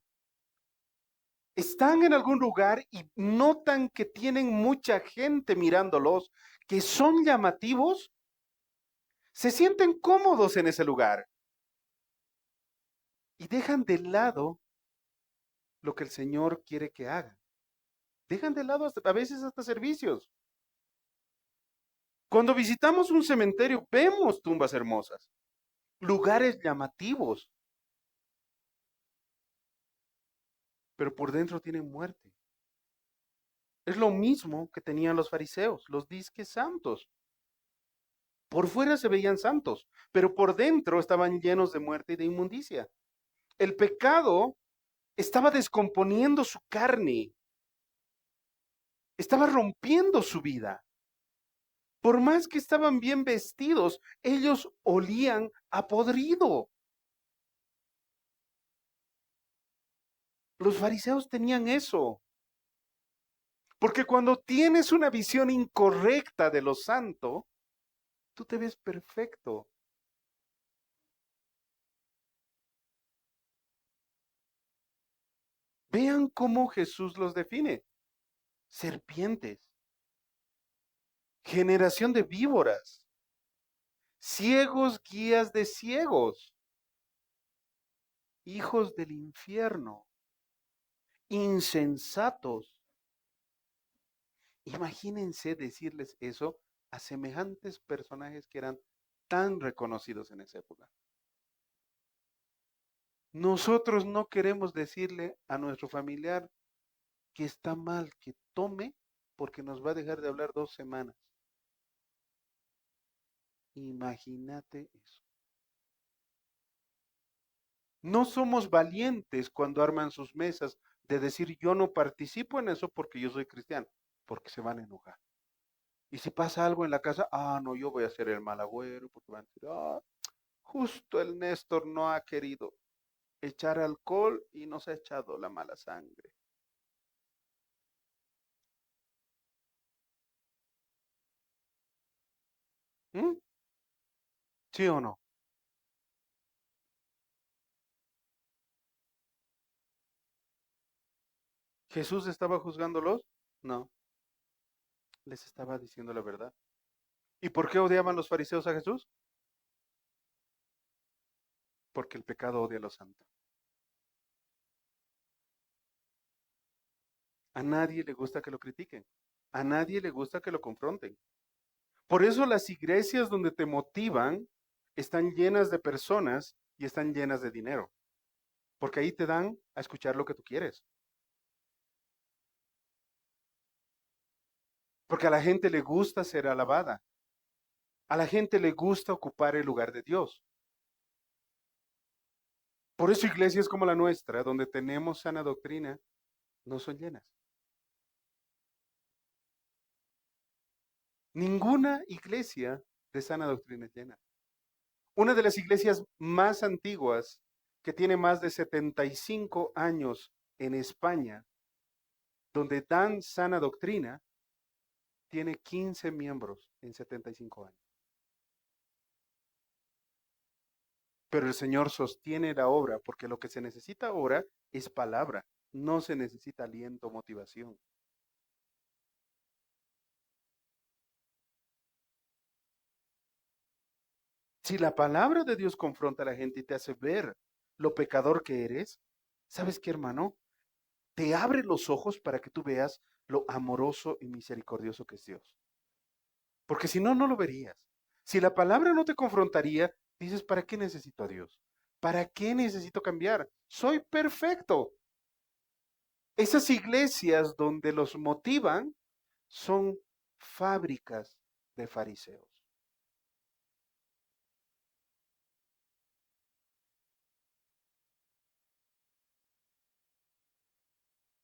Speaker 1: están en algún lugar y notan que tienen mucha gente mirándolos, que son llamativos, se sienten cómodos en ese lugar y dejan de lado lo que el Señor quiere que hagan. Dejan de lado a veces hasta servicios. Cuando visitamos un cementerio, vemos tumbas hermosas. lugares llamativos, pero por dentro tienen muerte. Es lo mismo que tenían los fariseos, los disques santos. Por fuera se veían santos, pero por dentro estaban llenos de muerte y de inmundicia. El pecado estaba descomponiendo su carne, estaba rompiendo su vida. Por más que estaban bien vestidos, ellos olían a podrido. Los fariseos tenían eso. Porque cuando tienes una visión incorrecta de lo santo, tú te ves perfecto. Vean cómo Jesús los define. Serpientes, generación de víboras, ciegos guías de ciegos, hijos del infierno, insensatos. Imagínense decirles eso a semejantes personajes que eran tan reconocidos en esa época. Nosotros no queremos decirle a nuestro familiar que está mal que tome porque nos va a dejar de hablar 2 semanas. Imagínate eso. No somos valientes cuando arman sus mesas de decir yo no participo en eso porque yo soy cristiano, porque se van a enojar. Y si pasa algo en la casa, no, yo voy a ser el mal agüero, porque van a decir, justo el Néstor no ha querido echar alcohol y nos ha echado la mala sangre. ¿Mm? ¿Sí o no? ¿Jesús estaba juzgándolos? No, les estaba diciendo la verdad. ¿Y por qué odiaban los fariseos a Jesús? Porque el pecado odia a los santos. A nadie le gusta que lo critiquen. A nadie le gusta que lo confronten. Por eso las iglesias donde te motivan están llenas de personas y están llenas de dinero. Porque ahí te dan a escuchar lo que tú quieres. Porque a la gente le gusta ser alabada. A la gente le gusta ocupar el lugar de Dios. Por eso iglesias como la nuestra, donde tenemos sana doctrina, no son llenas. Ninguna iglesia de sana doctrina es llena. Una de las iglesias más antiguas, que tiene más de 75 años en España, donde dan sana doctrina, tiene 15 miembros en 75 años. Pero el Señor sostiene la obra porque lo que se necesita ahora es palabra, no se necesita aliento, motivación. Si la palabra de Dios confronta a la gente y te hace ver lo pecador que eres, ¿sabes qué, hermano? Te abre los ojos para que tú veas lo amoroso y misericordioso que es Dios. Porque si no, no lo verías. Si la palabra no te confrontaría, dices, ¿para qué necesito a Dios? ¿Para qué necesito cambiar? Soy perfecto. Esas iglesias donde los motivan son fábricas de fariseos.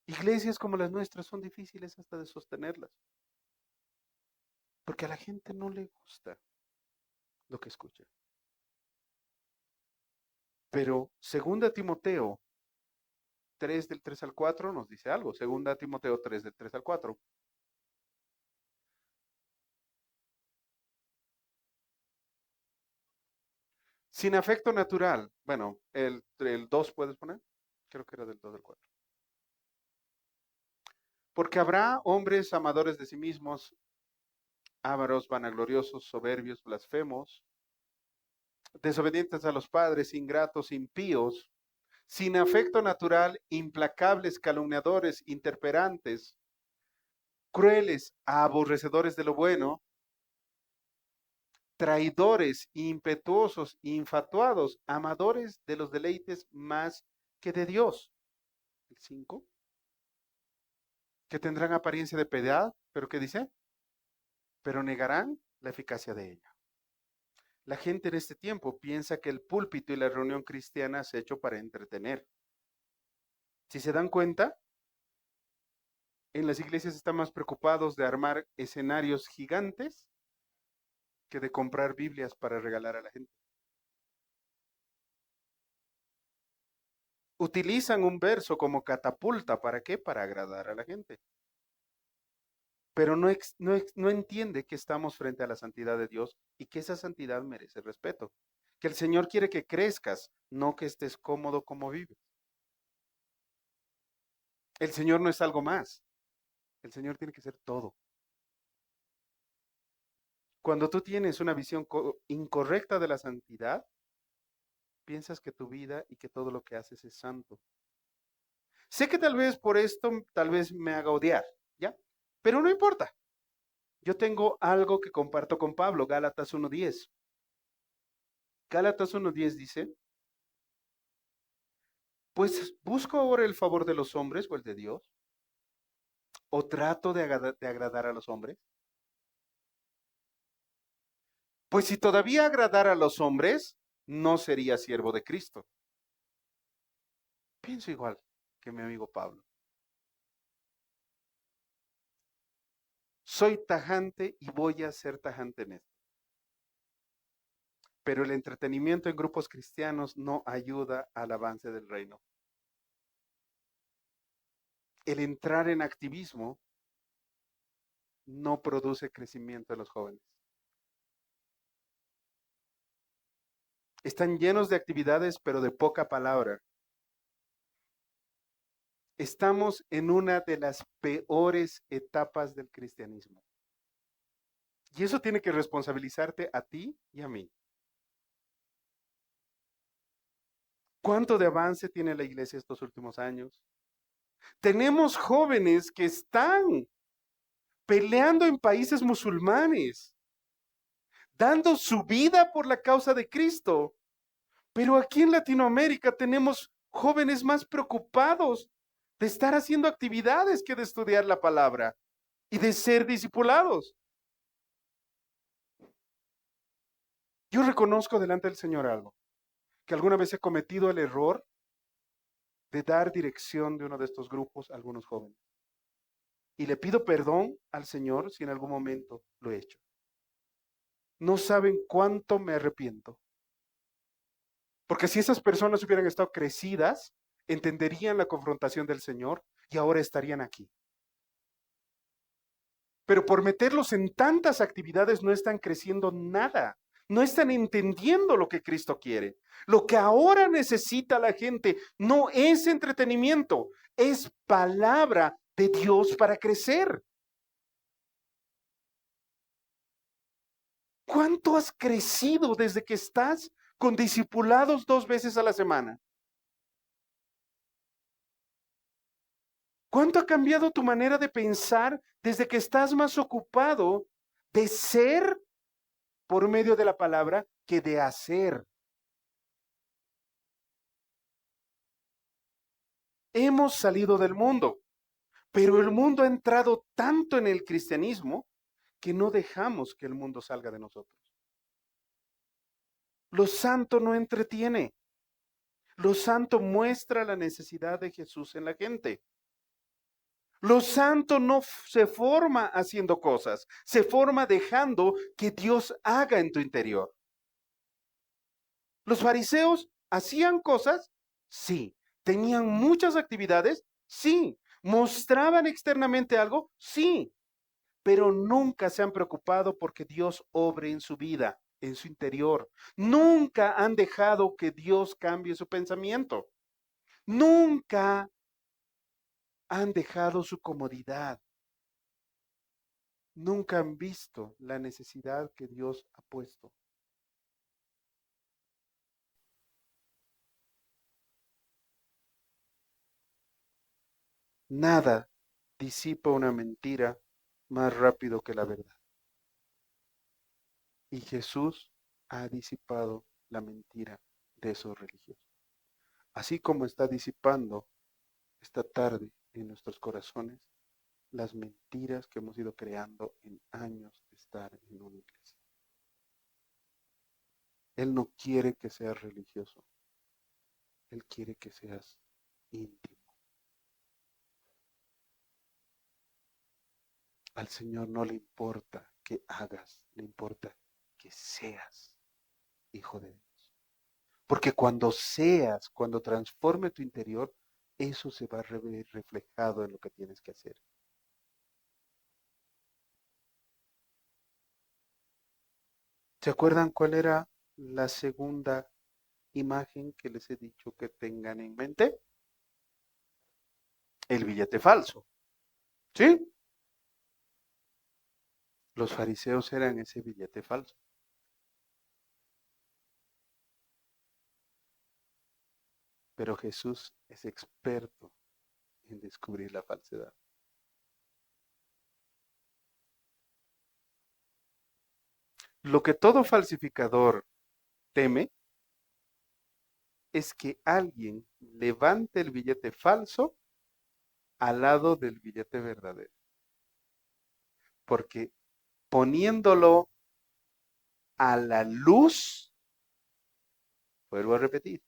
Speaker 1: Iglesias como las nuestras son difíciles hasta de sostenerlas, porque a la gente no le gusta lo que escucha. Pero segunda Timoteo 3 del 3 al 4 nos dice algo. Segunda Timoteo 3 del 3 al 4. Sin afecto natural. Bueno, el 2 puedes poner. Creo que era del 2 al 4. Porque habrá hombres amadores de sí mismos, ávaros, vanagloriosos, soberbios, blasfemos, desobedientes a los padres, ingratos, impíos, sin afecto natural, implacables, calumniadores, interperantes, crueles, aborrecedores de lo bueno, traidores, impetuosos, infatuados, amadores de los deleites más que de Dios. El 5, que tendrán apariencia de piedad, pero ¿qué dice? Pero negarán la eficacia de ella. La gente en este tiempo piensa que el púlpito y la reunión cristiana se ha hecho para entretener. Si se dan cuenta, en las iglesias están más preocupados de armar escenarios gigantes que de comprar Biblias para regalar a la gente. Utilizan un verso como catapulta, ¿para qué? Para agradar a la gente. Pero no entiende que estamos frente a la santidad de Dios y que esa santidad merece respeto. Que el Señor quiere que crezcas, no que estés cómodo como vives. El Señor no es algo más. El Señor tiene que ser todo. Cuando tú tienes una visión incorrecta de la santidad, piensas que tu vida y que todo lo que haces es santo. Sé que tal vez por esto, tal vez me haga odiar, ¿ya? Pero no importa. Yo tengo algo que comparto con Pablo, Gálatas 1:10. Gálatas 1:10 dice, pues busco ahora el favor de los hombres o el de Dios, o trato de agradar a los hombres. Pues si todavía agradara a los hombres, no sería siervo de Cristo. Pienso igual que mi amigo Pablo. Soy tajante y voy a ser tajante en esto. Pero el entretenimiento en grupos cristianos no ayuda al avance del reino. El entrar en activismo no produce crecimiento en los jóvenes. Están llenos de actividades, pero de poca palabra. Estamos en una de las peores etapas del cristianismo. Y eso tiene que responsabilizarte a ti y a mí. ¿Cuánto de avance tiene la iglesia estos últimos años? Tenemos jóvenes que están peleando en países musulmanes, dando su vida por la causa de Cristo. Pero aquí en Latinoamérica tenemos jóvenes más preocupados de estar haciendo actividades que de estudiar la palabra y de ser discipulados. Yo reconozco delante del Señor algo, que alguna vez he cometido el error de dar dirección de uno de estos grupos a algunos jóvenes. Y le pido perdón al Señor si en algún momento lo he hecho. No saben cuánto me arrepiento. Porque si esas personas hubieran estado crecidas, entenderían la confrontación del Señor y ahora estarían aquí. Pero por meterlos en tantas actividades no están creciendo nada. No están entendiendo lo que Cristo quiere. Lo que ahora necesita la gente no es entretenimiento, es palabra de Dios para crecer. ¿Cuánto has crecido desde que estás con discipulados 2 veces a la semana? ¿Cuánto ha cambiado tu manera de pensar desde que estás más ocupado de ser por medio de la palabra que de hacer? Hemos salido del mundo, pero el mundo ha entrado tanto en el cristianismo que no dejamos que el mundo salga de nosotros. Lo santo no entretiene. Lo santo muestra la necesidad de Jesús en la gente. Lo santo no se forma haciendo cosas, se forma dejando que Dios haga en tu interior. Los fariseos hacían cosas, sí. Tenían muchas actividades, sí. Mostraban externamente algo, sí. Pero nunca se han preocupado porque Dios obre en su vida, en su interior. Nunca han dejado que Dios cambie su pensamiento. Nunca han dejado su comodidad. Nunca han visto la necesidad que Dios ha puesto. Nada disipa una mentira más rápido que la verdad. Y Jesús ha disipado la mentira de esos religiosos. Así como está disipando esta tarde en nuestros corazones las mentiras que hemos ido creando en años de estar en una iglesia. Él no quiere que seas religioso. Él quiere que seas íntimo. Al Señor no le importa que hagas, le importa que seas hijo de Dios. Porque cuando seas, cuando transforme tu interior, eso se va a ver reflejado en lo que tienes que hacer. ¿Se acuerdan cuál era la segunda imagen que les he dicho que tengan en mente? El billete falso. ¿Sí? Los fariseos eran ese billete falso. Pero Jesús es experto en descubrir la falsedad. Lo que todo falsificador teme es que alguien levante el billete falso al lado del billete verdadero. Porque poniéndolo a la luz, vuelvo a repetir,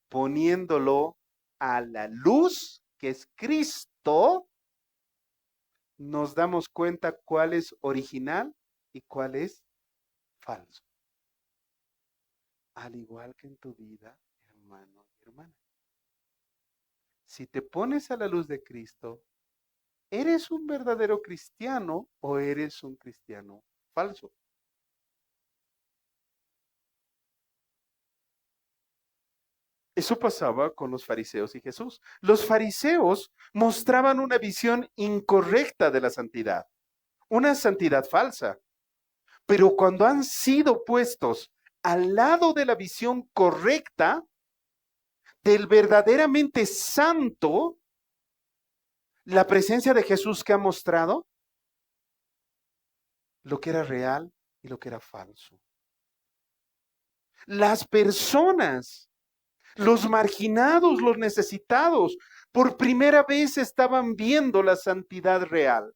Speaker 1: poniéndolo a la luz, que es Cristo, nos damos cuenta cuál es original y cuál es falso. Al igual que en tu vida, hermano y hermana. Si te pones a la luz de Cristo, ¿eres un verdadero cristiano o eres un cristiano falso? Eso pasaba con los fariseos y Jesús. Los fariseos mostraban una visión incorrecta de la santidad, una santidad falsa. Pero cuando han sido puestos al lado de la visión correcta, del verdaderamente santo, la presencia de Jesús que ha mostrado lo que era real y lo que era falso. Las personas, los marginados, los necesitados, por primera vez estaban viendo la santidad real,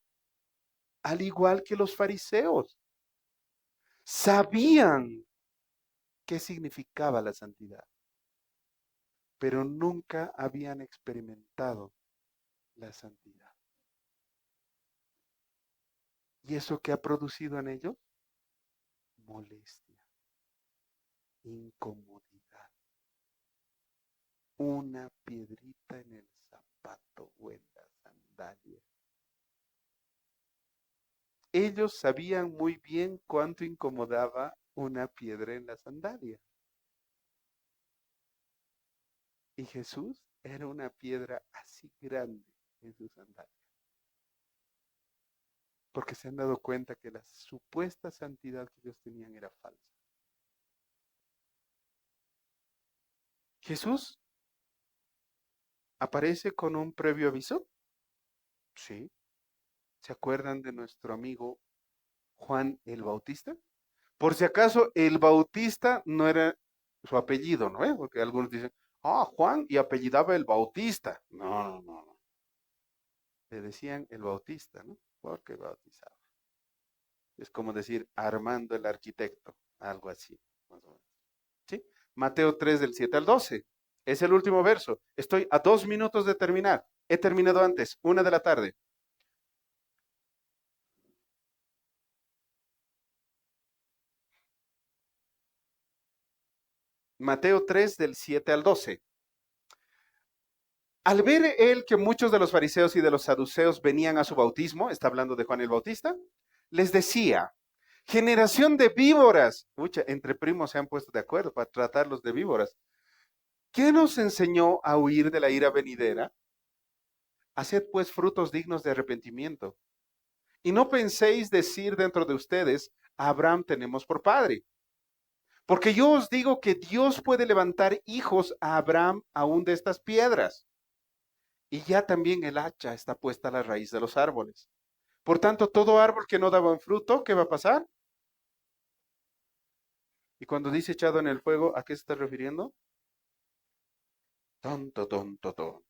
Speaker 1: al igual que los fariseos. Sabían qué significaba la santidad, pero nunca habían experimentado la santidad. ¿Y eso qué ha producido en ellos? Molestia, incomodidad, una piedrita en el zapato o en la sandalia. Ellos sabían muy bien cuánto incomodaba una piedra en la sandalia. Y Jesús era una piedra así grande en su sandalia. Porque se han dado cuenta que la supuesta santidad que ellos tenían era falsa. Jesús aparece con un previo aviso. Sí. ¿Se acuerdan de nuestro amigo Juan el Bautista? Por si acaso, el Bautista no era su apellido, ¿no? Porque algunos dicen, Juan y apellidaba el Bautista. No, no, no, no. Le decían el Bautista, ¿no? Porque bautizaba. Es como decir Armando el arquitecto, algo así, más o menos. ¿Sí? Mateo 3 del 7 al 12. Es el último verso. Estoy a 2 minutos de terminar. He terminado antes, 1 de la tarde. Mateo 3 del 7 al 12. Al ver él que muchos de los fariseos y de los saduceos venían a su bautismo, está hablando de Juan el Bautista, les decía, generación de víboras, mucha, entre primos se han puesto de acuerdo para tratarlos de víboras. ¿Qué nos enseñó a huir de la ira venidera? Haced pues frutos dignos de arrepentimiento. Y no penséis decir dentro de ustedes, a Abraham tenemos por padre. Porque yo os digo que Dios puede levantar hijos a Abraham aún de estas piedras. Y ya también el hacha está puesta a la raíz de los árboles. Por tanto, todo árbol que no daba fruto, ¿qué va a pasar? Y cuando dice echado en el fuego, ¿a qué se está refiriendo? Tonto, tonto, tonto,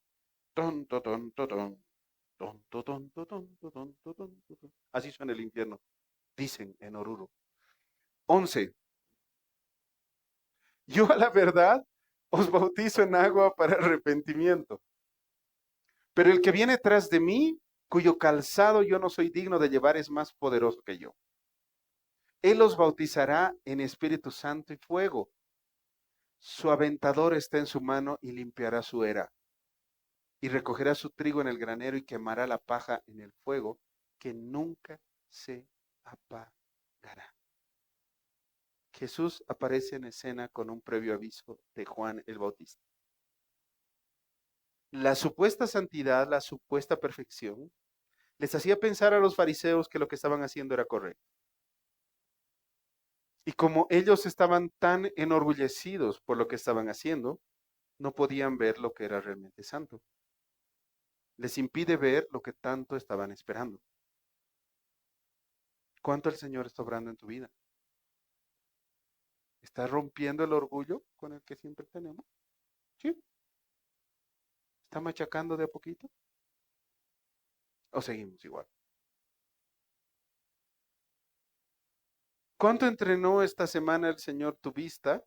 Speaker 1: tonto, tonto, tonto, tonto, tonto, tonto, tonto, tonto. Así suena el infierno, dicen en Oruro. 11. Yo a la verdad os bautizo en agua para arrepentimiento. Pero el que viene tras de mí, cuyo calzado yo no soy digno de llevar, es más poderoso que yo. Él os bautizará en Espíritu Santo y fuego. Su aventador está en su mano y limpiará su era. Y recogerá su trigo en el granero y quemará la paja en el fuego, que nunca se apagará. Jesús aparece en escena con un previo aviso de Juan el Bautista. La supuesta santidad, la supuesta perfección, les hacía pensar a los fariseos que lo que estaban haciendo era correcto. Y como ellos estaban tan enorgullecidos por lo que estaban haciendo, no podían ver lo que era realmente santo. Les impide ver lo que tanto estaban esperando. ¿Cuánto el Señor está obrando en tu vida? ¿Estás rompiendo el orgullo con el que siempre tenemos? ¿Sí? ¿Está machacando de a poquito? ¿O seguimos igual? ¿Cuánto entrenó esta semana el Señor tu vista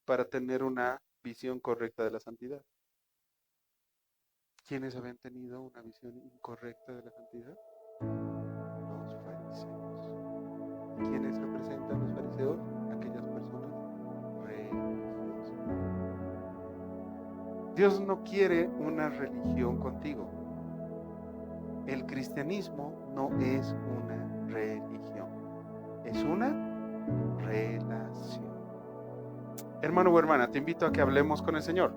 Speaker 1: para tener una visión correcta de la santidad? ¿Quiénes habían tenido una visión incorrecta de la santidad? Los fariseos. ¿Y quiénes representan los fariseos? Aquellas personas religiosas. Dios no quiere una religión contigo. El cristianismo no es una religión, es una relación. Hermano o hermana, te invito a que hablemos con el Señor.